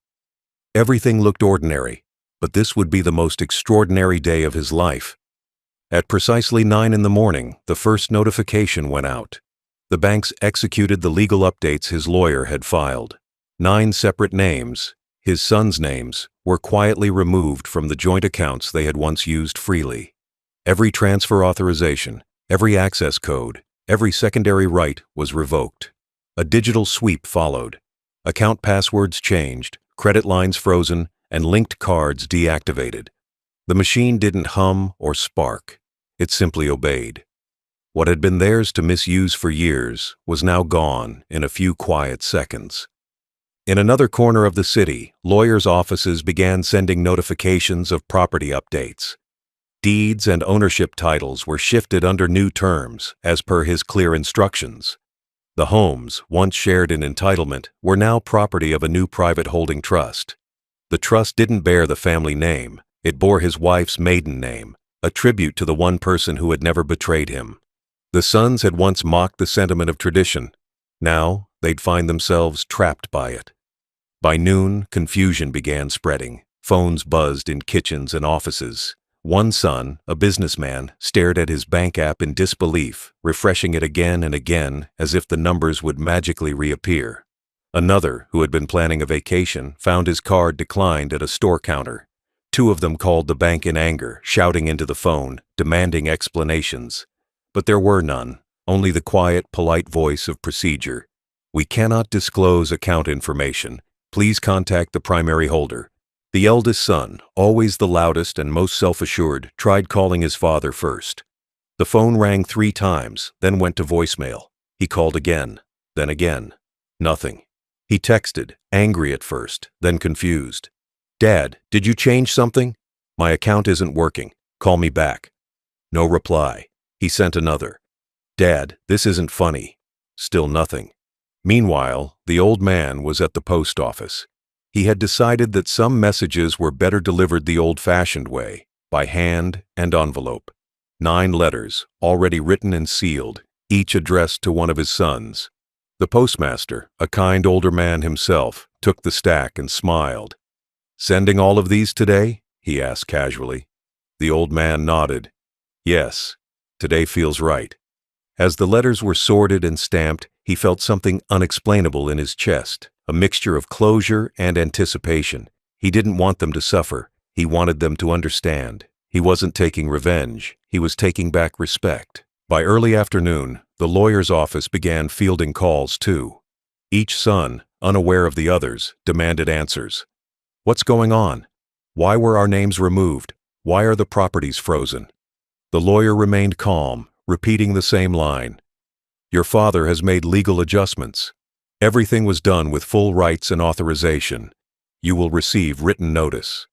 Everything looked ordinary, but this would be the most extraordinary day of his life. At precisely 9 in the morning, the first notification went out. The banks executed the legal updates his lawyer had filed. 9 separate names, his sons' names, were quietly removed from the joint accounts they had once used freely. Every transfer authorization, every access code, every secondary right was revoked. A digital sweep followed. Account passwords changed, credit lines frozen, and linked cards deactivated. The machine didn't hum or spark. It simply obeyed. What had been theirs to misuse for years was now gone in a few quiet seconds. In another corner of the city, lawyers' offices began sending notifications of property updates. Deeds and ownership titles were shifted under new terms, as per his clear instructions. The homes, once shared in entitlement, were now property of a new private holding trust. The trust didn't bear the family name, it bore his wife's maiden name, a tribute to the one person who had never betrayed him. The sons had once mocked the sentiment of tradition. Now, they'd find themselves trapped by it. By noon, confusion began spreading. Phones buzzed in kitchens and offices. One son, a businessman, stared at his bank app in disbelief, refreshing it again and again as if the numbers would magically reappear. Another, who had been planning a vacation, found his card declined at a store counter. 2 of them called the bank in anger, shouting into the phone, demanding explanations. But there were none, only the quiet, polite voice of procedure. "We cannot disclose account information. Please contact the primary holder." The eldest son, always the loudest and most self-assured, tried calling his father first. The phone rang 3 times, then went to voicemail. He called again, then again. Nothing. He texted, angry at first, then confused. "Dad, did you change something? My account isn't working. Call me back." No reply. He sent another. "Dad, this isn't funny." Still nothing. Meanwhile, the old man was at the post office. He had decided that some messages were better delivered the old-fashioned way, by hand and envelope. 9 letters, already written and sealed, each addressed to one of his sons. The postmaster, a kind older man himself, took the stack and smiled. "Sending all of these today?" he asked casually. The old man nodded. Yes, today feels right. As the letters were sorted and stamped, he felt something unexplainable in his chest, a mixture of closure and anticipation. He didn't want them to suffer. He wanted them to understand. He wasn't taking revenge. He was taking back respect. By early afternoon, the lawyer's office began fielding calls too. Each son, unaware of the others, demanded answers. What's going on? Why were our names removed? Why are the properties frozen? The lawyer remained calm, repeating the same line. Your father has made legal adjustments. Everything was done with full rights and authorization. You will receive written notice.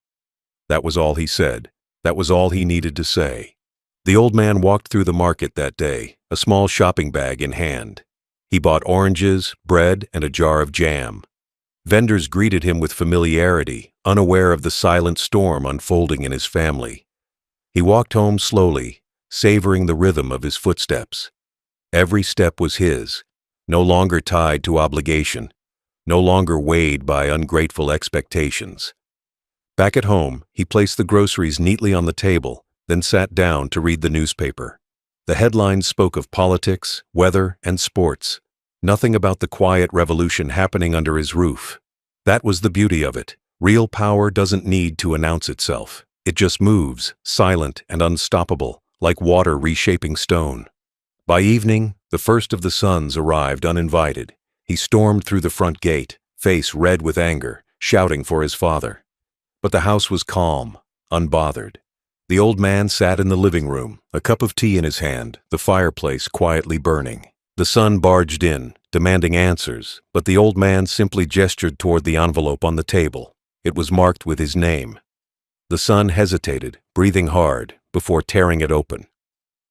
That was all he said. That was all he needed to say. The old man walked through the market that day, a small shopping bag in hand. He bought oranges, bread, and a jar of jam. Vendors greeted him with familiarity, unaware of the silent storm unfolding in his family. He walked home slowly, savoring the rhythm of his footsteps. Every step was his, no longer tied to obligation, no longer weighed by ungrateful expectations. Back at home, he placed the groceries neatly on the table, then sat down to read the newspaper. The headlines spoke of politics, weather, and sports. Nothing about the quiet revolution happening under his roof. That was the beauty of it. Real power doesn't need to announce itself. It just moves, silent and unstoppable, like water reshaping stone. By evening, the first of the sons arrived uninvited. He stormed through the front gate, face red with anger, shouting for his father. But the house was calm, unbothered. The old man sat in the living room, a cup of tea in his hand, the fireplace quietly burning. The son barged in, demanding answers, but the old man simply gestured toward the envelope on the table. It was marked with his name. The son hesitated, breathing hard, before tearing it open.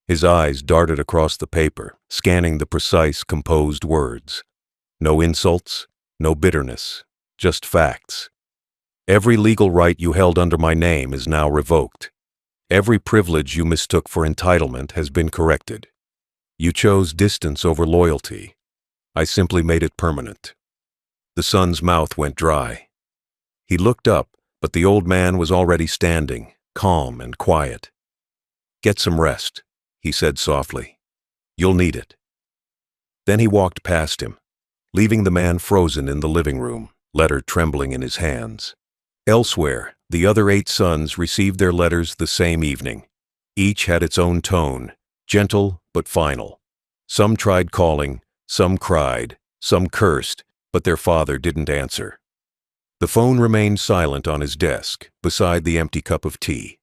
His eyes darted across the paper, scanning the precise, composed words. No insults, no bitterness, just facts. Every legal right you held under my name is now revoked. Every privilege you mistook for entitlement has been corrected. You chose distance over loyalty. I simply made it permanent. The son's mouth went dry. He looked up, but the old man was already standing, calm and quiet. Get some rest, he said softly. You'll need it. Then he walked past him, leaving the man frozen in the living room, letter trembling in his hands. Elsewhere, the other 8 sons received their letters the same evening. Each had its own tone, gentle but final. Some tried calling, some cried, some cursed, but their father didn't answer. The phone remained silent on his desk, beside the empty cup of tea.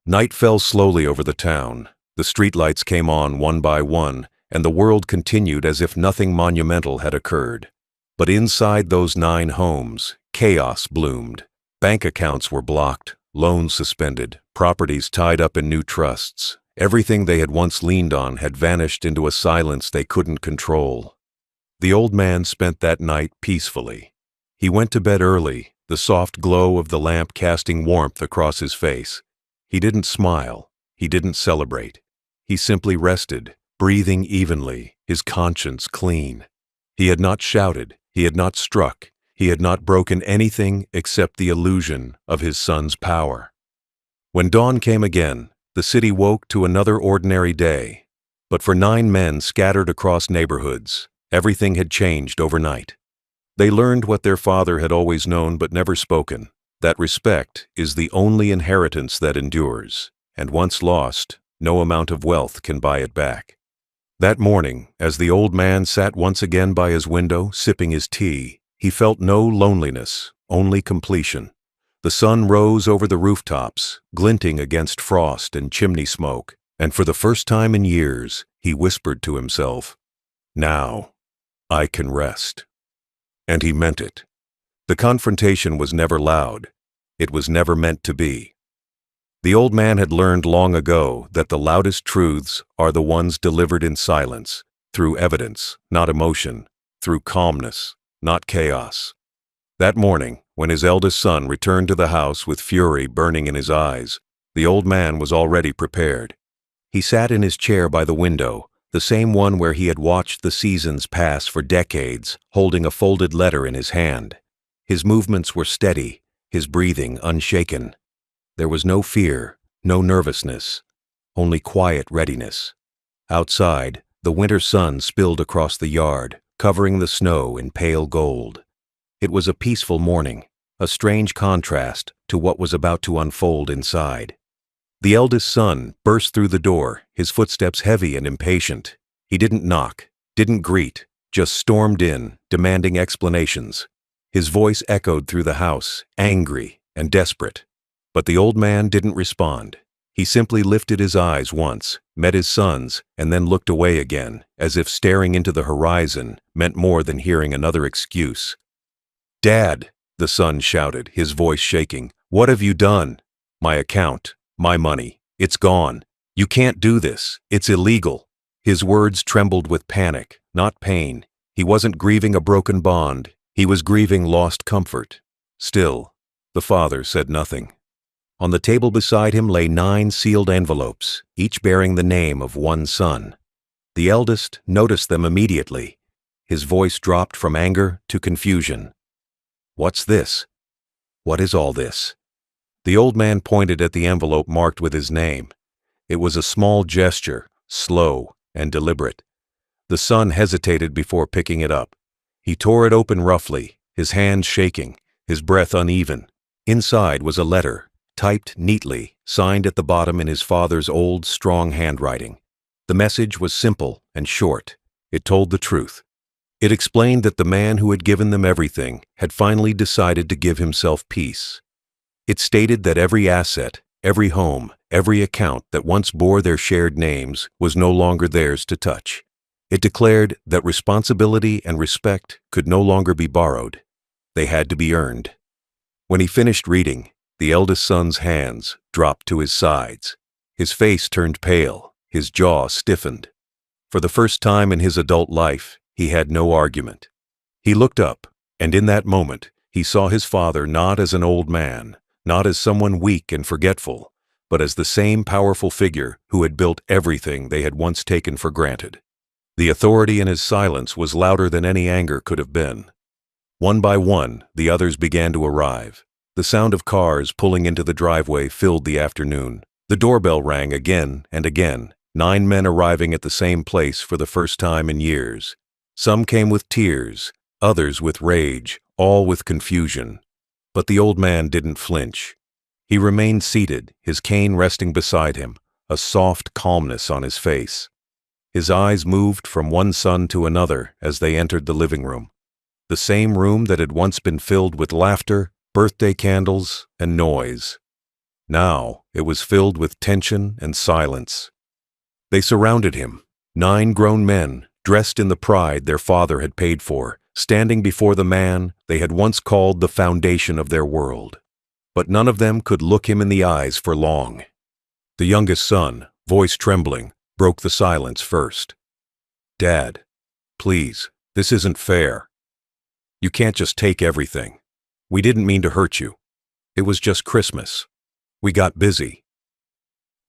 Night fell slowly over the town. The streetlights came on one by one, and the world continued as if nothing monumental had occurred. But inside those 9 homes, chaos bloomed. Bank accounts were blocked, loans suspended, properties tied up in new trusts. Everything they had once leaned on had vanished into a silence they couldn't control. The old man spent that night peacefully. He went to bed early, the soft glow of the lamp casting warmth across his face. He didn't smile. He didn't celebrate. He simply rested, breathing evenly, his conscience clean. He had not shouted. He had not struck. He had not broken anything except the illusion of his son's power. When dawn came again, the city woke to another ordinary day. But for 9 men scattered across neighborhoods, everything had changed overnight. They learned what their father had always known but never spoken, that respect is the only inheritance that endures, and once lost, no amount of wealth can buy it back. That morning, as the old man sat once again by his window, sipping his tea, he felt no loneliness, only completion. The sun rose over the rooftops, glinting against frost and chimney smoke, and for the first time in years, he whispered to himself, "Now, I can rest." And he meant it. The confrontation was never loud. It was never meant to be. The old man had learned long ago that the loudest truths are the ones delivered in silence, through evidence, not emotion, through calmness, not chaos. That morning, when his eldest son returned to the house with fury burning in his eyes, the old man was already prepared. He sat in his chair by the window, the same one where he had watched the seasons pass for decades, holding a folded letter in his hand. His movements were steady, his breathing unshaken. There was no fear, no nervousness, only quiet readiness. Outside, the winter sun spilled across the yard, covering the snow in pale gold. It was a peaceful morning, a strange contrast to what was about to unfold inside. The eldest son burst through the door, his footsteps heavy and impatient. He didn't knock, didn't greet, just stormed in, demanding explanations. His voice echoed through the house, angry and desperate. But the old man didn't respond. He simply lifted his eyes once, met his son's, and then looked away again, as if staring into the horizon meant more than hearing another excuse. "Dad," the son shouted, his voice shaking, "what have you done? My account, my money, it's gone. You can't do this. It's illegal." His words trembled with panic, not pain. He wasn't grieving a broken bond. He was grieving lost comfort. Still, the father said nothing. On the table beside him lay 9 sealed envelopes, each bearing the name of one son. The eldest noticed them immediately. His voice dropped from anger to confusion. "What's this? What is all this?" The old man pointed at the envelope marked with his name. It was a small gesture, slow and deliberate. The son hesitated before picking it up. He tore it open roughly, his hands shaking, his breath uneven. Inside was a letter, typed neatly, signed at the bottom in his father's old, strong handwriting. The message was simple and short. It told the truth. It explained that the man who had given them everything had finally decided to give himself peace. It stated that every asset, every home, every account that once bore their shared names was no longer theirs to touch. It declared that responsibility and respect could no longer be borrowed. They had to be earned. When he finished reading, the eldest son's hands dropped to his sides. His face turned pale, his jaw stiffened. For the first time in his adult life, he had no argument. He looked up, and in that moment, he saw his father not as an old man, not as someone weak and forgetful, but as the same powerful figure who had built everything they had once taken for granted. The authority in his silence was louder than any anger could have been. One by one, the others began to arrive. The sound of cars pulling into the driveway filled the afternoon. The doorbell rang again and again, 9 men arriving at the same place for the first time in years. Some came with tears, others with rage, all with confusion. But the old man didn't flinch. He remained seated, his cane resting beside him, a soft calmness on his face. His eyes moved from one son to another as they entered the living room. The same room that had once been filled with laughter, birthday candles, and noise. Now it was filled with tension and silence. They surrounded him, 9 grown men, dressed in the pride their father had paid for, standing before the man they had once called the foundation of their world. But none of them could look him in the eyes for long. The youngest son, voice trembling, broke the silence first. "Dad, please, this isn't fair. You can't just take everything. We didn't mean to hurt you. It was just Christmas. We got busy."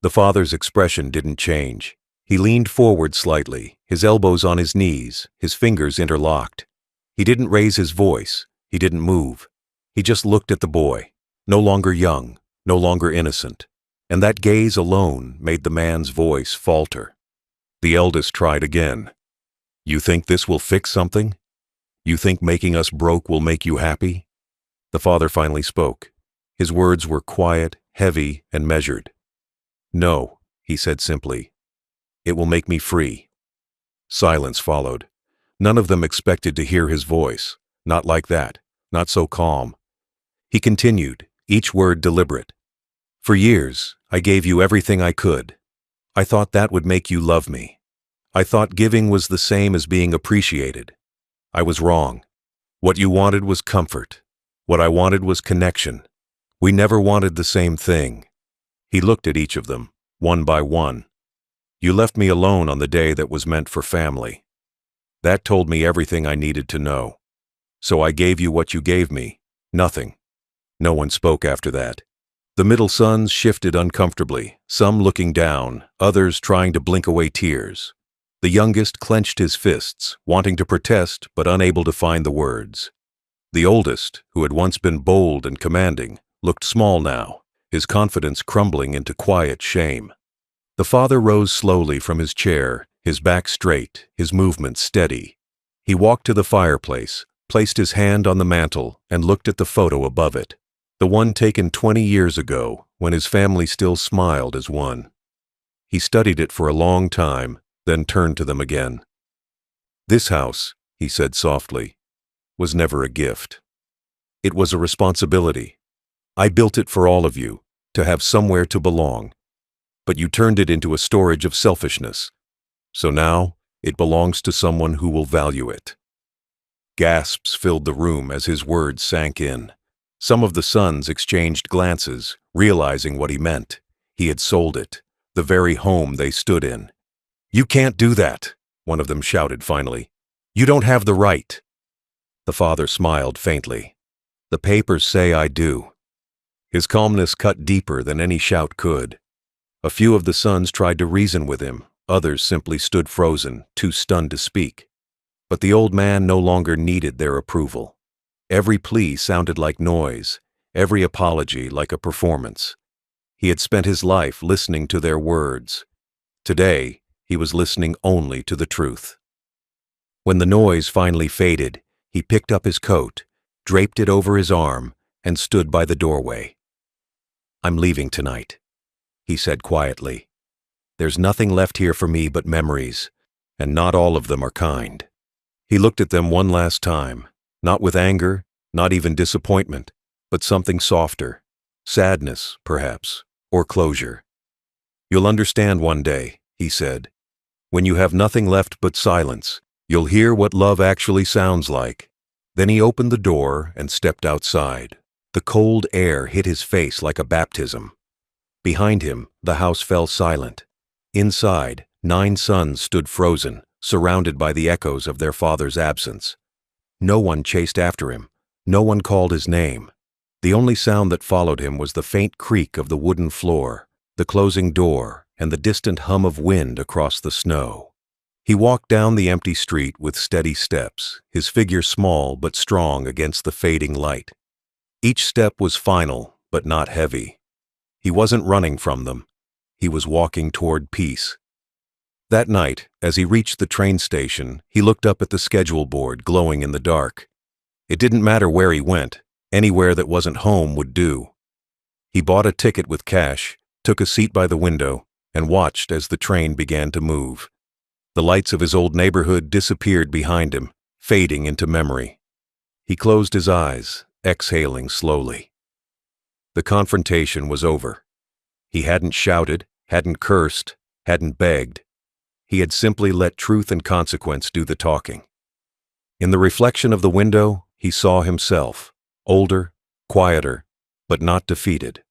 The father's expression didn't change. He leaned forward slightly, his elbows on his knees, his fingers interlocked. He didn't raise his voice. He didn't move. He just looked at the boy, no longer young, no longer innocent. And that gaze alone made the man's voice falter. The eldest tried again. "You think this will fix something? You think making us broke will make you happy?" The father finally spoke. His words were quiet, heavy, and measured. "No," he said simply. "It will make me free." Silence followed. None of them expected to hear his voice. Not like that, not so calm. He continued, each word deliberate. "For years, I gave you everything I could. I thought that would make you love me. I thought giving was the same as being appreciated. I was wrong. What you wanted was comfort. What I wanted was connection. We never wanted the same thing." He looked at each of them, one by one. "You left me alone on the day that was meant for family. That told me everything I needed to know. So I gave you what you gave me, nothing." No one spoke after that. The middle sons shifted uncomfortably, some looking down, others trying to blink away tears. The youngest clenched his fists, wanting to protest but unable to find the words. The oldest, who had once been bold and commanding, looked small now, his confidence crumbling into quiet shame. The father rose slowly from his chair, his back straight, his movements steady. He walked to the fireplace, placed his hand on the mantel, and looked at the photo above it, the one taken 20 years ago, when his family still smiled as one. He studied it for a long time, then turned to them again. "This house," he said softly, "was never a gift. It was a responsibility. I built it for all of you, to have somewhere to belong. But you turned it into a storage of selfishness. So now, it belongs to someone who will value it." Gasps filled the room as his words sank in. Some of the sons exchanged glances, realizing what he meant. He had sold it, the very home they stood in. "You can't do that," one of them shouted finally. "You don't have the right." The father smiled faintly. "The papers say I do." His calmness cut deeper than any shout could. A few of the sons tried to reason with him, others simply stood frozen, too stunned to speak. But the old man no longer needed their approval. Every plea sounded like noise, every apology like a performance. He had spent his life listening to their words. Today, he was listening only to the truth. When the noise finally faded, he picked up his coat, draped it over his arm, and stood by the doorway. "I'm leaving tonight," he said quietly. "There's nothing left here for me but memories, and not all of them are kind." He looked at them one last time, not with anger, not even disappointment, but something softer, sadness, perhaps, or closure. "You'll understand one day," he said. "When you have nothing left but silence, you'll hear what love actually sounds like." Then he opened the door and stepped outside. The cold air hit his face like a baptism. Behind him, the house fell silent. Inside, 9 sons stood frozen, surrounded by the echoes of their father's absence. No one chased after him. No one called his name. The only sound that followed him was the faint creak of the wooden floor, the closing door, and the distant hum of wind across the snow. He walked down the empty street with steady steps, his figure small but strong against the fading light. Each step was final, but not heavy. He wasn't running from them. He was walking toward peace. That night, as he reached the train station, he looked up at the schedule board glowing in the dark. It didn't matter where he went. Anywhere that wasn't home would do. He bought a ticket with cash, took a seat by the window, and watched as the train began to move. The lights of his old neighborhood disappeared behind him, fading into memory. He closed his eyes, exhaling slowly. The confrontation was over. He hadn't shouted, hadn't cursed, hadn't begged. He had simply let truth and consequence do the talking. In the reflection of the window, he saw himself, older, quieter, but not defeated.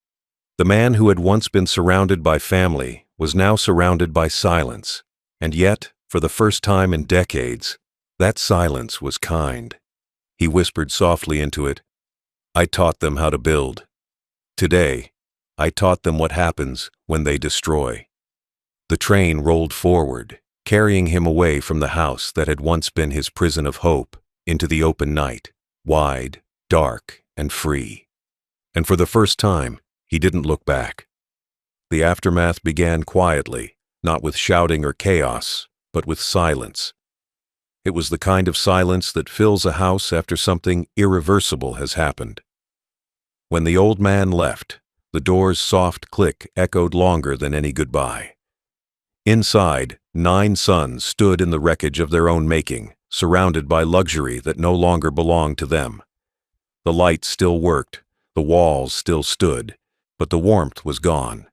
The man who had once been surrounded by family was now surrounded by silence, and yet, for the first time in decades, that silence was kind. He whispered softly into it, "I taught them how to build. Today, I taught them what happens when they destroy." The train rolled forward, carrying him away from the house that had once been his prison of hope, into the open night, wide, dark, and free. And for the first time, he didn't look back. The aftermath began quietly, not with shouting or chaos, but with silence. It was the kind of silence that fills a house after something irreversible has happened. When the old man left, the door's soft click echoed longer than any goodbye. Inside, 9 sons stood in the wreckage of their own making, surrounded by luxury that no longer belonged to them. The lights still worked, the walls still stood, but the warmth was gone.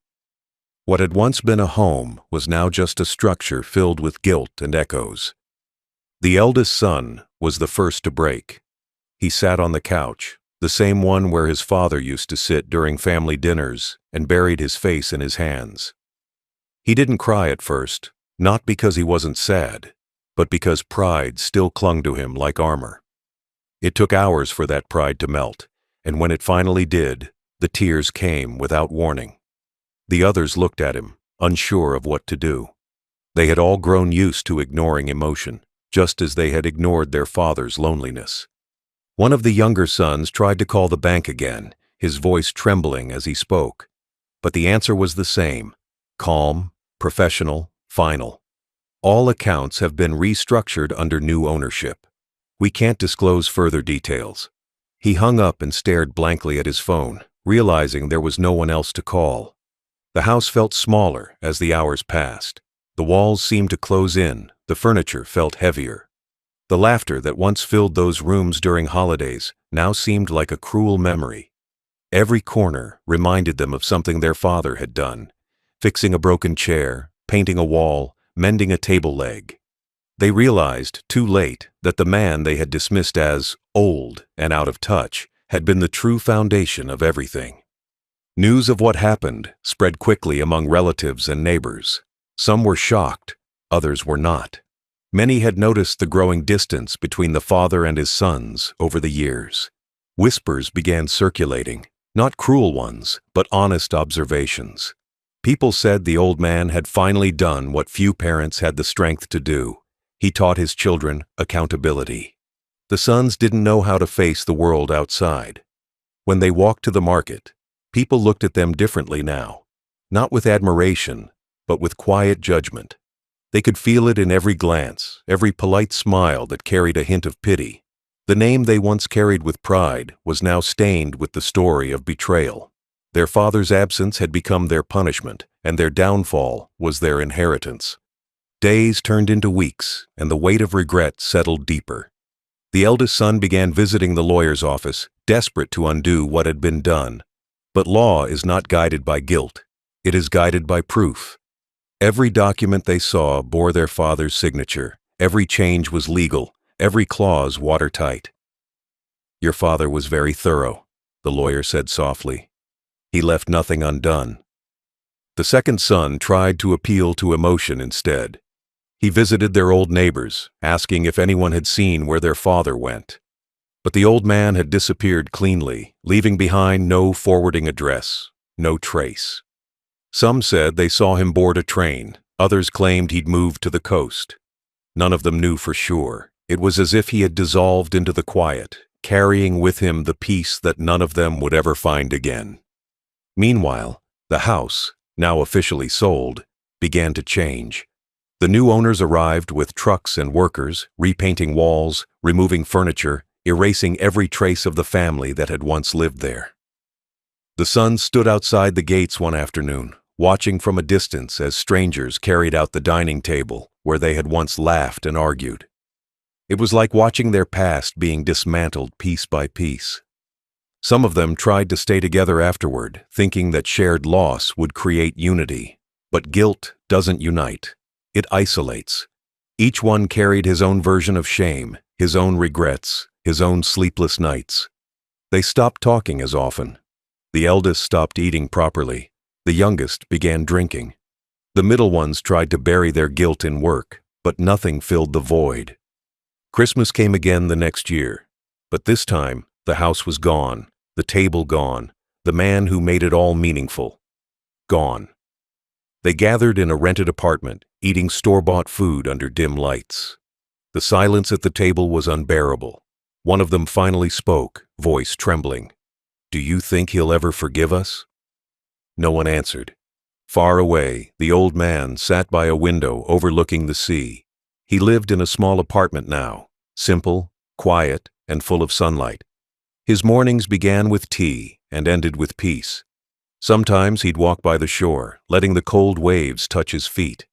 What had once been a home was now just a structure filled with guilt and echoes. The eldest son was the first to break. He sat on the couch, the same one where his father used to sit during family dinners, and buried his face in his hands. He didn't cry at first, not because he wasn't sad, but because pride still clung to him like armor. It took hours for that pride to melt, and when it finally did, the tears came without warning. The others looked at him, unsure of what to do. They had all grown used to ignoring emotion, just as they had ignored their father's loneliness. One of the younger sons tried to call the bank again, his voice trembling as he spoke. But the answer was the same, calm, professional, final. All accounts have been restructured under new ownership. We can't disclose further details." He hung up and stared blankly at his phone, realizing there was no one else to call. The house felt smaller as the hours passed. The walls seemed to close in, the furniture felt heavier. The laughter that once filled those rooms during holidays now seemed like a cruel memory. Every corner reminded them of something their father had done: fixing a broken chair, painting a wall, mending a table leg. They realized, too late, that the man they had dismissed as old and out of touch had been the true foundation of everything. News of what happened spread quickly among relatives and neighbors. Some were shocked, others were not. Many had noticed the growing distance between the father and his sons over the years. Whispers began circulating, not cruel ones, but honest observations. People said the old man had finally done what few parents had the strength to do. He taught his children accountability. The sons didn't know how to face the world outside. When they walked to the market, people looked at them differently now, not with admiration, but with quiet judgment. They could feel it in every glance, every polite smile that carried a hint of pity. The name they once carried with pride was now stained with the story of betrayal. Their father's absence had become their punishment, and their downfall was their inheritance. Days turned into weeks, and the weight of regret settled deeper. The eldest son began visiting the lawyer's office, desperate to undo what had been done. But law is not guided by guilt. It is guided by proof. Every document they saw bore their father's signature. Every change was legal, every clause watertight. "Your father was very thorough," the lawyer said softly. "He left nothing undone." The second son tried to appeal to emotion instead. He visited their old neighbors, asking if anyone had seen where their father went. But the old man had disappeared cleanly, leaving behind no forwarding address, no trace. Some said they saw him board a train, others claimed he'd moved to the coast. None of them knew for sure. It was as if he had dissolved into the quiet, carrying with him the peace that none of them would ever find again. Meanwhile, the house, now officially sold, began to change. The new owners arrived with trucks and workers, repainting walls, removing furniture, erasing every trace of the family that had once lived there. The sons stood outside the gates one afternoon, watching from a distance as strangers carried out the dining table where they had once laughed and argued. It was like watching their past being dismantled piece by piece. Some of them tried to stay together afterward, thinking that shared loss would create unity. But guilt doesn't unite. It isolates. Each one carried his own version of shame, his own regrets, his own sleepless nights. They stopped talking as often. The eldest stopped eating properly. The youngest began drinking. The middle ones tried to bury their guilt in work, but nothing filled the void. Christmas came again the next year, but this time the house was gone, the table gone, the man who made it all meaningful, gone. They gathered in a rented apartment, eating store-bought food under dim lights. The silence at the table was unbearable. One of them finally spoke, voice trembling. "Do you think he'll ever forgive us?" No one answered. Far away, the old man sat by a window overlooking the sea. He lived in a small apartment now, simple, quiet, and full of sunlight. His mornings began with tea and ended with peace. Sometimes he'd walk by the shore, letting the cold waves touch his feet.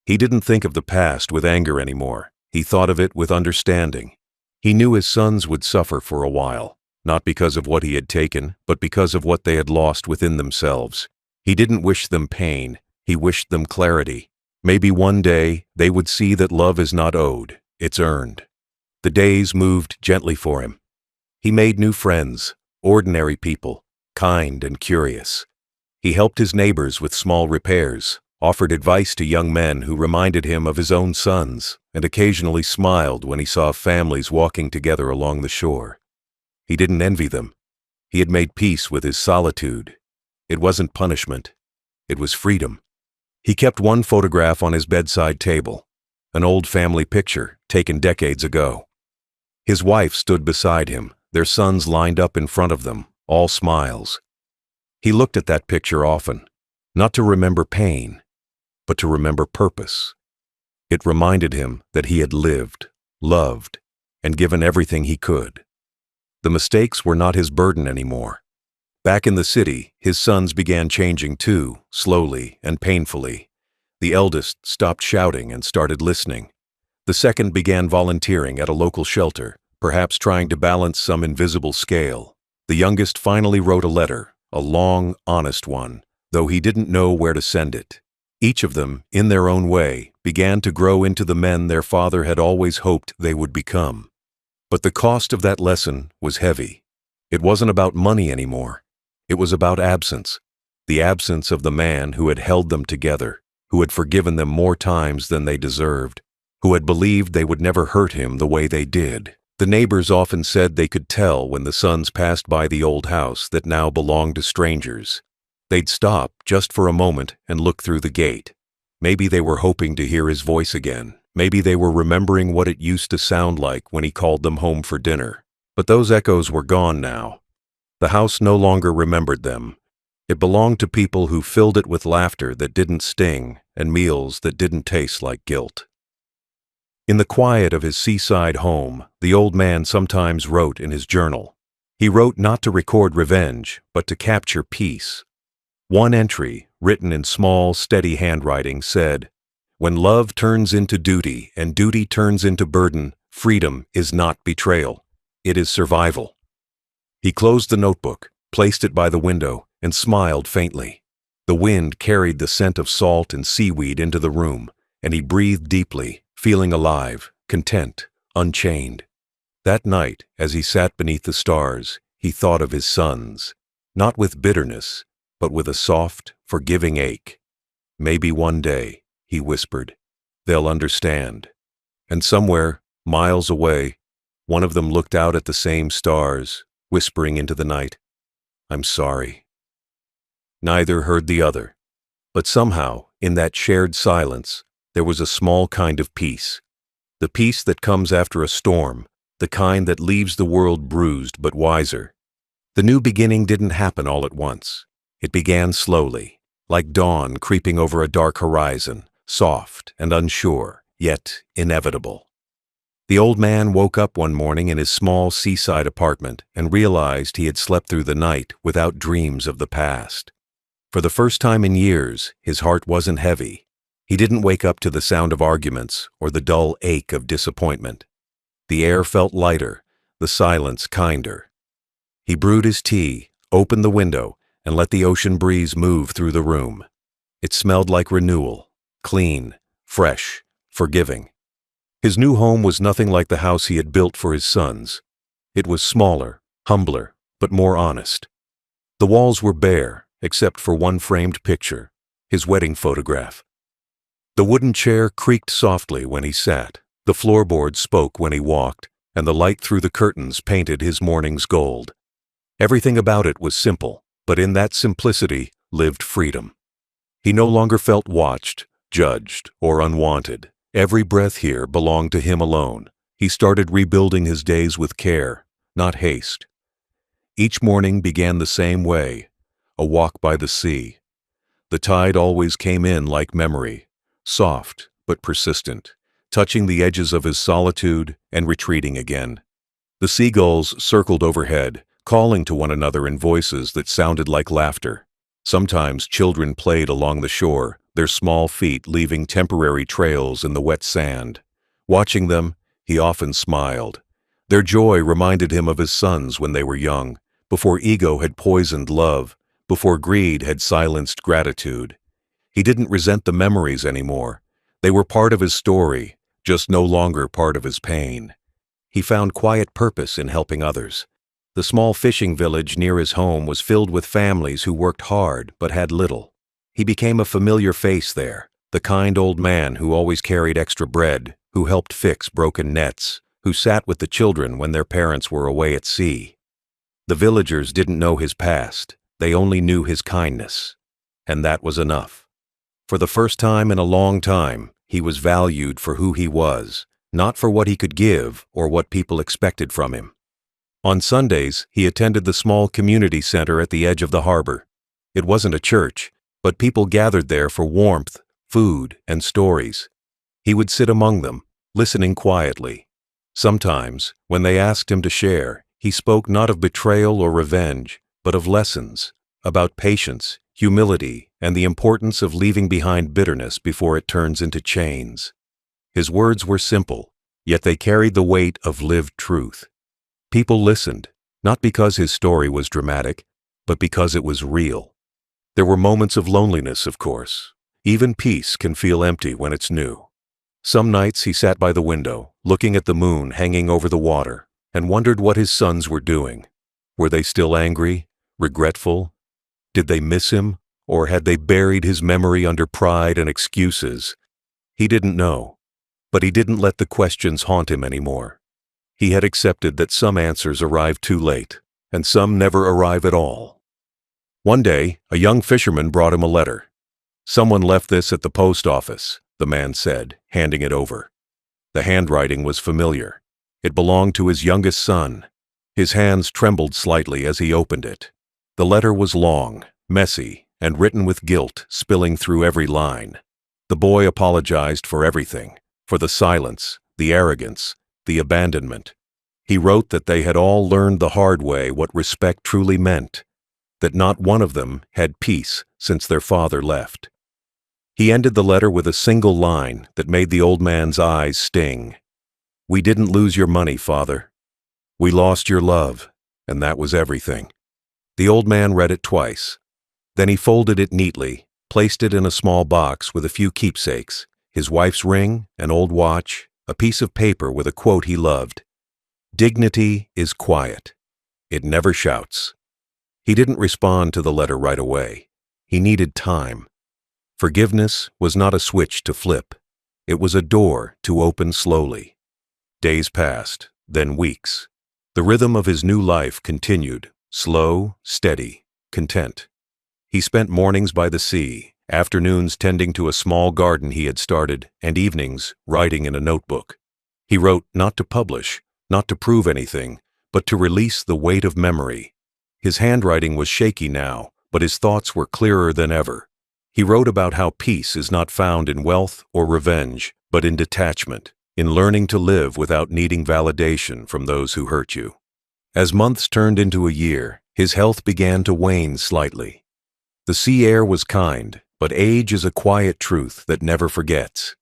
He didn't think of the past with anger anymore. He thought of it with understanding. He knew his sons would suffer for a while, not because of what he had taken, but because of what they had lost within themselves. He didn't wish them pain. He wished them clarity. Maybe one day they would see that love is not owed, it's earned. The days moved gently for him. He made new friends, ordinary people, kind and curious. He helped his neighbors with small repairs, offered advice to young men who reminded him of his own sons, and occasionally smiled when he saw families walking together along the shore. He didn't envy them. He had made peace with his solitude. It wasn't punishment. It was freedom. He kept one photograph on his bedside table, an old family picture taken decades ago. His wife stood beside him, their sons lined up in front of them, all smiles. He looked at that picture often, not to remember pain, but to remember purpose. It reminded him that he had lived, loved, and given everything he could. The mistakes were not his burden anymore. Back in the city, his sons began changing too, slowly and painfully. The eldest stopped shouting and started listening. The second began volunteering at a local shelter, perhaps trying to balance some invisible scale. The youngest finally wrote a letter, a long, honest one, though he didn't know where to send it. Each of them, in their own way, began to grow into the men their father had always hoped they would become. But the cost of that lesson was heavy. It wasn't about money anymore. It was about absence. The absence of the man who had held them together, who had forgiven them more times than they deserved, who had believed they would never hurt him the way they did. The neighbors often said they could tell when the sons passed by the old house that now belonged to strangers. They'd stop just for a moment and look through the gate. Maybe they were hoping to hear his voice again. Maybe they were remembering what it used to sound like when he called them home for dinner. But those echoes were gone now. The house no longer remembered them. It belonged to people who filled it with laughter that didn't sting and meals that didn't taste like guilt. In the quiet of his seaside home, the old man sometimes wrote in his journal. He wrote not to record revenge, but to capture peace. One entry, written in small, steady handwriting, said, "When love turns into duty and duty turns into burden, freedom is not betrayal. It is survival." He closed the notebook, placed it by the window, and smiled faintly. The wind carried the scent of salt and seaweed into the room, and he breathed deeply, feeling alive, content, unchained. That night, as he sat beneath the stars, he thought of his sons, not with bitterness, but with a soft, forgiving ache. "Maybe one day," he whispered, "they'll understand." And somewhere, miles away, one of them looked out at the same stars, whispering into the night, "I'm sorry." Neither heard the other. But somehow, in that shared silence, there was a small kind of peace. The peace that comes after a storm, the kind that leaves the world bruised but wiser. The new beginning didn't happen all at once. It began slowly, like dawn creeping over a dark horizon, soft and unsure, yet inevitable. The old man woke up one morning in his small seaside apartment and realized he had slept through the night without dreams of the past. For the first time in years, his heart wasn't heavy. He didn't wake up to the sound of arguments or the dull ache of disappointment. The air felt lighter, the silence kinder. He brewed his tea, opened the window, and let the ocean breeze move through the room. It smelled like renewal, clean, fresh, forgiving. His new home was nothing like the house he had built for his sons. It was smaller, humbler, but more honest. The walls were bare, except for one framed picture, his wedding photograph. The wooden chair creaked softly when he sat, the floorboard spoke when he walked, and the light through the curtains painted his morning's gold. Everything about it was simple, but in that simplicity lived freedom. He no longer felt watched, judged, or unwanted. Every breath here belonged to him alone. He started rebuilding his days with care, not haste. Each morning began the same way, a walk by the sea. The tide always came in like memory, soft but persistent, touching the edges of his solitude and retreating again. The seagulls circled overhead, calling to one another in voices that sounded like laughter. Sometimes children played along the shore, their small feet leaving temporary trails in the wet sand. Watching them, he often smiled. Their joy reminded him of his sons when they were young, before ego had poisoned love, before greed had silenced gratitude. He didn't resent the memories anymore. They were part of his story, just no longer part of his pain. He found quiet purpose in helping others. The small fishing village near his home was filled with families who worked hard but had little. He became a familiar face there, the kind old man who always carried extra bread, who helped fix broken nets, who sat with the children when their parents were away at sea. The villagers didn't know his past, they only knew his kindness. And that was enough. For the first time in a long time, he was valued for who he was, not for what he could give or what people expected from him. On Sundays, he attended the small community center at the edge of the harbor. It wasn't a church, but people gathered there for warmth, food, and stories. He would sit among them, listening quietly. Sometimes, when they asked him to share, he spoke not of betrayal or revenge, but of lessons, about patience, humility, and the importance of leaving behind bitterness before it turns into chains. His words were simple, yet they carried the weight of lived truth. People listened, not because his story was dramatic, but because it was real. There were moments of loneliness, of course. Even peace can feel empty when it's new. Some nights he sat by the window, looking at the moon hanging over the water, and wondered what his sons were doing. Were they still angry, regretful? Did they miss him, or had they buried his memory under pride and excuses? He didn't know, but he didn't let the questions haunt him anymore. He had accepted that some answers arrive too late, and some never arrive at all. One day, a young fisherman brought him a letter. "Someone left this at the post office," the man said, handing it over. The handwriting was familiar. It belonged to his youngest son. His hands trembled slightly as he opened it. The letter was long, messy, and written with guilt spilling through every line. The boy apologized for everything, for the silence, the arrogance, the abandonment. He wrote that they had all learned the hard way what respect truly meant, that not one of them had peace since their father left. He ended the letter with a single line that made the old man's eyes sting. "We didn't lose your money, Father. We lost your love, and that was everything." The old man read it twice. Then he folded it neatly, placed it in a small box with a few keepsakes, his wife's ring, an old watch, a piece of paper with a quote he loved. "Dignity is quiet. It never shouts." He didn't respond to the letter right away. He needed time. Forgiveness was not a switch to flip. It was a door to open slowly. Days passed, then weeks. The rhythm of his new life continued, slow, steady, content. He spent mornings by the sea, afternoons tending to a small garden he had started, and evenings writing in a notebook. He wrote not to publish, not to prove anything, but to release the weight of memory. His handwriting was shaky now, but his thoughts were clearer than ever. He wrote about how peace is not found in wealth or revenge, but in detachment, in learning to live without needing validation from those who hurt you. As months turned into a year, his health began to wane slightly. The sea air was kind, but age is a quiet truth that never forgets.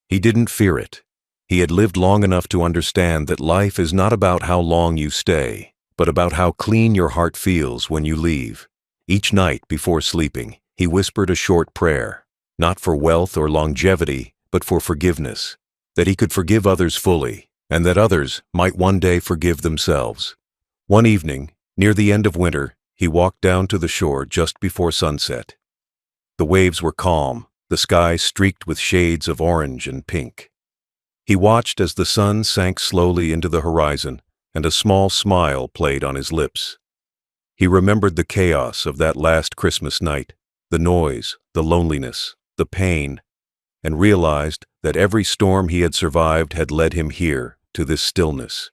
He didn't fear it. He had lived long enough to understand that life is not about how long you stay, but about how clean your heart feels when you leave. Each night before sleeping, he whispered a short prayer, not for wealth or longevity, but for forgiveness, that he could forgive others fully, and that others might one day forgive themselves. One evening, near the end of winter, he walked down to the shore just before sunset. The waves were calm, the sky streaked with shades of orange and pink. He watched as the sun sank slowly into the horizon, and a small smile played on his lips. He remembered the chaos of that last Christmas night, the noise, the loneliness, the pain, and realized that every storm he had survived had led him here, to this stillness.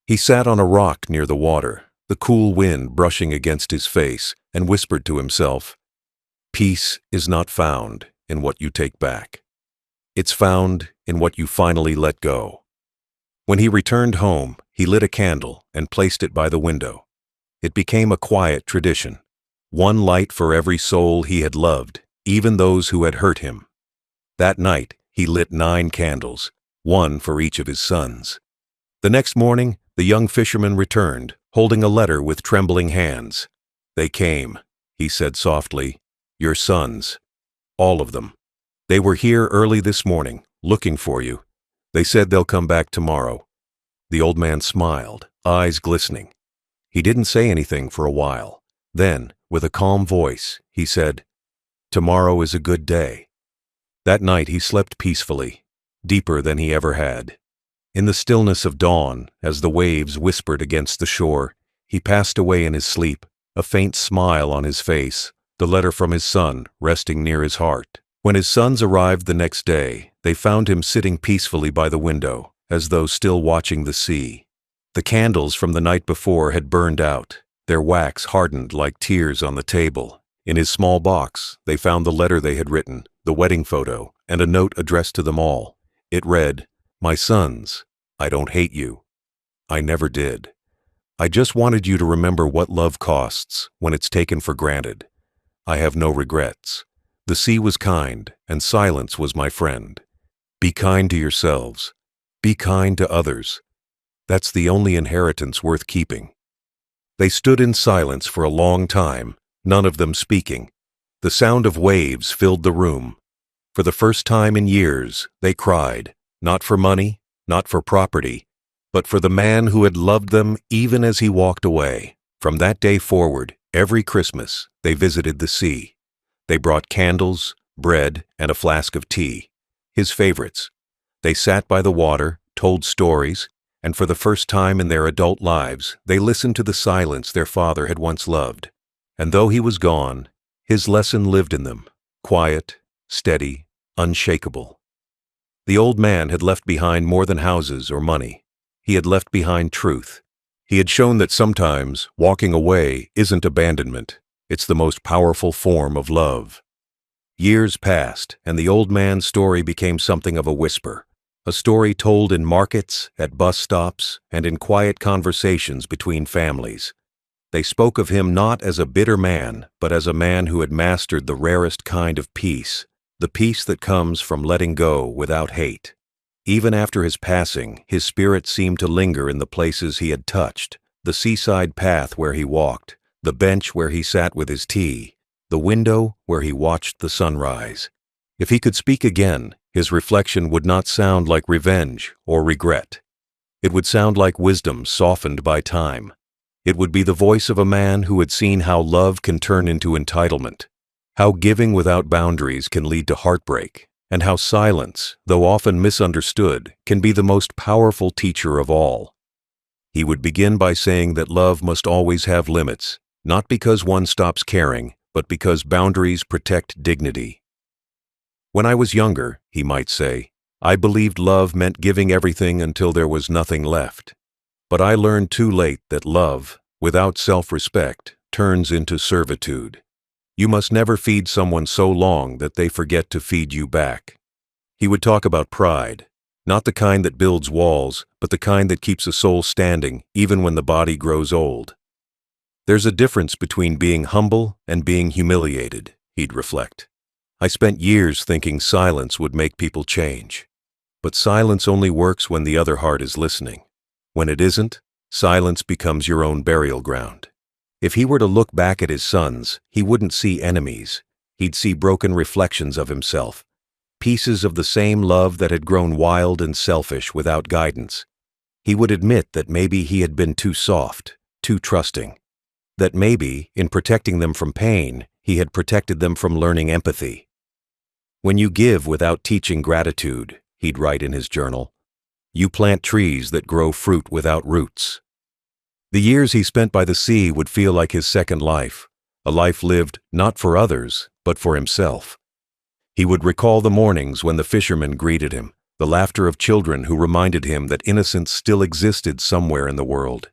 He sat on a rock near the water, the cool wind brushing against his face, and whispered to himself, "Peace is not found in what you take back. It's found in what you finally let go." When he returned home, he lit a candle and placed it by the window. It became a quiet tradition, one light for every soul he had loved, even those who had hurt him. That night, he lit 9 candles, one for each of his sons. The next morning, the young fisherman returned, holding a letter with trembling hands. "They came," he said softly, "your sons. All of them. They were here early this morning, looking for you. They said they'll come back tomorrow." The old man smiled, eyes glistening. He didn't say anything for a while. Then, with a calm voice, he said, "Tomorrow is a good day." That night he slept peacefully, deeper than he ever had. In the stillness of dawn, as the waves whispered against the shore, he passed away in his sleep, a faint smile on his face, the letter from his son resting near his heart. When his sons arrived the next day, they found him sitting peacefully by the window, as though still watching the sea. The candles from the night before had burned out, their wax hardened like tears on the table. In his small box, they found the letter they had written, the wedding photo, and a note addressed to them all. It read, "My sons, I don't hate you. I never did. I just wanted you to remember what love costs when it's taken for granted. I have no regrets. The sea was kind, and silence was my friend. Be kind to yourselves. Be kind to others. That's the only inheritance worth keeping." They stood in silence for a long time, none of them speaking. The sound of waves filled the room. For the first time in years, they cried, not for money, not for property, but for the man who had loved them even as he walked away. From that day forward, every Christmas, they visited the sea. They brought candles, bread, and a flask of tea, his favorites. They sat by the water, told stories, and for the first time in their adult lives, they listened to the silence their father had once loved. And though he was gone, his lesson lived in them, quiet, steady, unshakable. The old man had left behind more than houses or money. He had left behind truth. He had shown that sometimes walking away isn't abandonment. It's the most powerful form of love. Years passed, and the old man's story became something of a whisper, a story told in markets, at bus stops, and in quiet conversations between families. They spoke of him not as a bitter man, but as a man who had mastered the rarest kind of peace, the peace that comes from letting go without hate. Even after his passing, his spirit seemed to linger in the places he had touched, the seaside path where he walked, the bench where he sat with his tea, the window where he watched the sunrise. If he could speak again, his reflection would not sound like revenge or regret. It would sound like wisdom softened by time. It would be the voice of a man who had seen how love can turn into entitlement, how giving without boundaries can lead to heartbreak, and how silence, though often misunderstood, can be the most powerful teacher of all. He would begin by saying that love must always have limits, not because one stops caring, but because boundaries protect dignity. When I was younger, he might say, I believed love meant giving everything until there was nothing left. But I learned too late that love, without self-respect, turns into servitude. You must never feed someone so long that they forget to feed you back. He would talk about pride, not the kind that builds walls, but the kind that keeps a soul standing even when the body grows old. There's a difference between being humble and being humiliated, he'd reflect. I spent years thinking silence would make people change. But silence only works when the other heart is listening. When it isn't, silence becomes your own burial ground. If he were to look back at his sons, he wouldn't see enemies. He'd see broken reflections of himself, pieces of the same love that had grown wild and selfish without guidance. He would admit that maybe he had been too soft, too trusting. That maybe, in protecting them from pain, he had protected them from learning empathy. When you give without teaching gratitude, he'd write in his journal, you plant trees that grow fruit without roots. The years he spent by the sea would feel like his second life, a life lived not for others, but for himself. He would recall the mornings when the fishermen greeted him, the laughter of children who reminded him that innocence still existed somewhere in the world.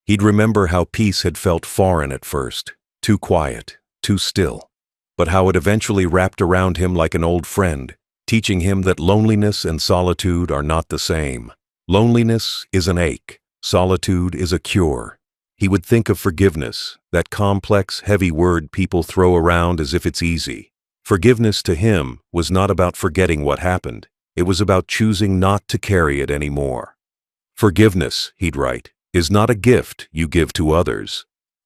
He'd remember how peace had felt foreign at first, too quiet, too still, but how it eventually wrapped around him like an old friend, teaching him that loneliness and solitude are not the same. Loneliness is an ache, solitude is a cure. He would think of forgiveness, that complex, heavy word people throw around as if it's easy. Forgiveness to him was not about forgetting what happened, it was about choosing not to carry it anymore. Forgiveness, he'd write, is not a gift you give to others.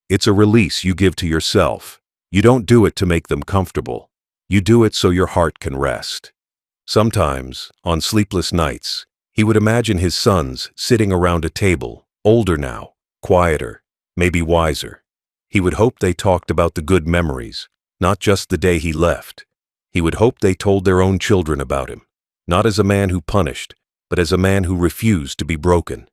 It's a release you give to yourself. You don't do it to make them comfortable. You do it so your heart can rest. Sometimes, on sleepless nights, he would imagine his sons sitting around a table, older now, quieter, maybe wiser. He would hope they talked about the good memories, not just the day he left. He would hope they told their own children about him, not as a man who punished, but as a man who refused to be broken.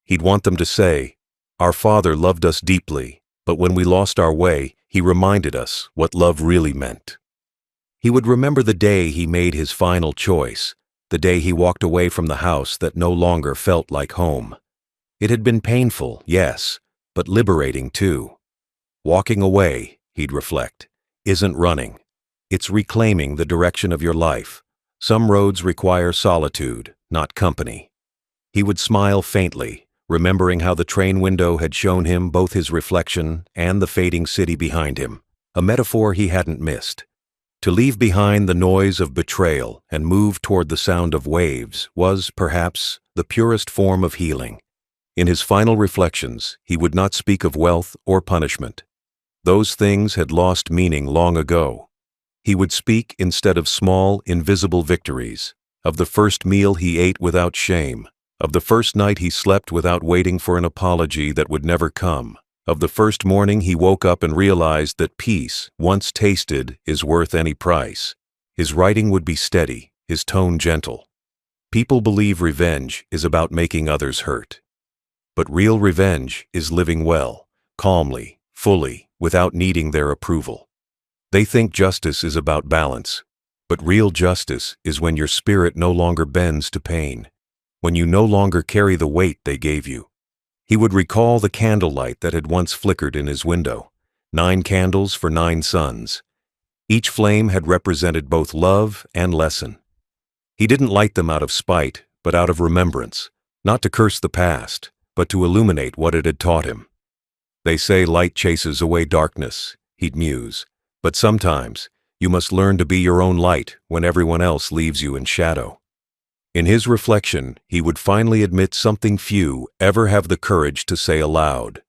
He'd want them to say, our father loved us deeply, but when we lost our way, he reminded us what love really meant. He would remember the day he made his final choice, the day he walked away from the house that no longer felt like home. It had been painful, yes, but liberating too. Walking away, he'd reflect, isn't running. It's reclaiming the direction of your life. Some roads require solitude, not company. He would smile faintly, remembering how the train window had shown him both his reflection and the fading city behind him, a metaphor he hadn't missed. To leave behind the noise of betrayal and move toward the sound of waves was, perhaps, the purest form of healing. In his final reflections, he would not speak of wealth or punishment. Those things had lost meaning long ago. He would speak, instead of small, invisible victories, of the first meal he ate without shame, of the first night he slept without waiting for an apology that would never come, of the first morning he woke up and realized that peace, once tasted, is worth any price. His writing would be steady, his tone gentle. People believe revenge is about making others hurt. But real revenge is living well, calmly, fully, without needing their approval. They think justice is about balance, but real justice is when your spirit no longer bends to pain, when you no longer carry the weight they gave you. He would recall the candlelight that had once flickered in his window, 9 candles for 9 suns. Each flame had represented both love and lesson. He didn't light them out of spite, but out of remembrance, not to curse the past, but to illuminate what it had taught him. They say light chases away darkness, he'd muse, but sometimes you must learn to be your own light when everyone else leaves you in shadow. In his reflection, he would finally admit something few ever have the courage to say aloud,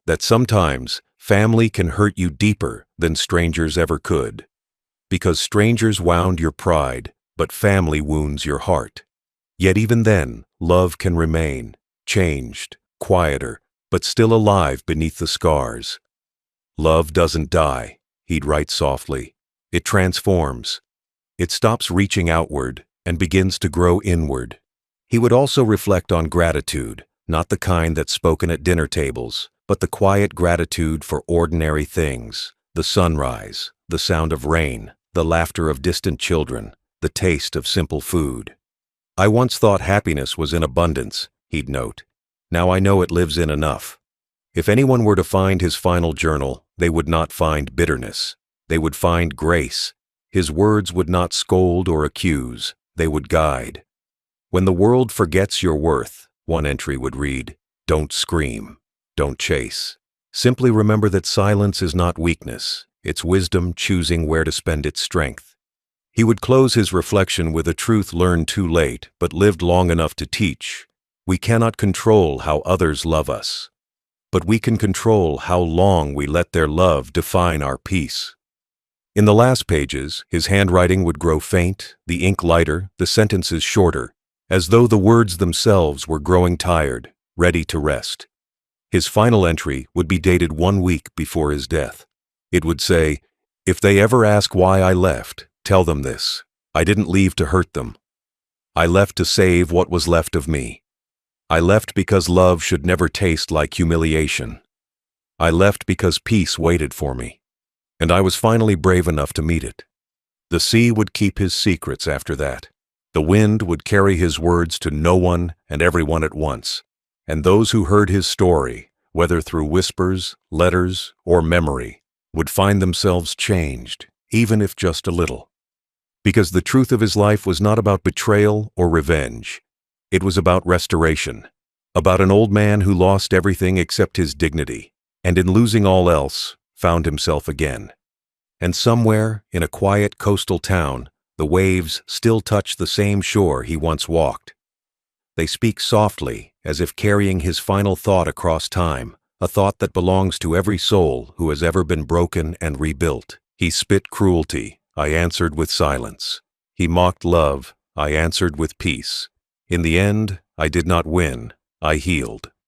that sometimes family can hurt you deeper than strangers ever could, because strangers wound your pride, but family wounds your heart. Yet even then, love can remain, changed, quieter, but still alive beneath the scars. Love doesn't die, he'd write softly. It transforms. It stops reaching outward and begins to grow inward. He would also reflect on gratitude, not the kind that's spoken at dinner tables, but the quiet gratitude for ordinary things, the sunrise, the sound of rain, the laughter of distant children, the taste of simple food. I once thought happiness was in abundance, he'd note. Now I know it lives in enough. If anyone were to find his final journal, they would not find bitterness. They would find grace. His words would not scold or accuse. They would guide. When the world forgets your worth, one entry would read, don't scream, don't chase. Simply remember that silence is not weakness. It's wisdom choosing where to spend its strength. He would close his reflection with a truth learned too late, but lived long enough to teach. We cannot control how others love us, but we can control how long we let their love define our peace. In the last pages, his handwriting would grow faint, the ink lighter, the sentences shorter, as though the words themselves were growing tired, ready to rest. His final entry would be dated 1 week before his death. It would say, "If they ever ask why I left, tell them this. I didn't leave to hurt them. I left to save what was left of me. I left because love should never taste like humiliation. I left because peace waited for me. And I was finally brave enough to meet it." The sea would keep his secrets after that. The wind would carry his words to no one and everyone at once. And those who heard his story, whether through whispers, letters, or memory, would find themselves changed, even if just a little. Because the truth of his life was not about betrayal or revenge. It was about restoration, about an old man who lost everything except his dignity, and in losing all else, found himself again. And somewhere, in a quiet coastal town, the waves still touch the same shore he once walked. They speak softly, as if carrying his final thought across time, a thought that belongs to every soul who has ever been broken and rebuilt. He spit cruelty, I answered with silence. He mocked love, I answered with peace. In the end, I did not win, I healed.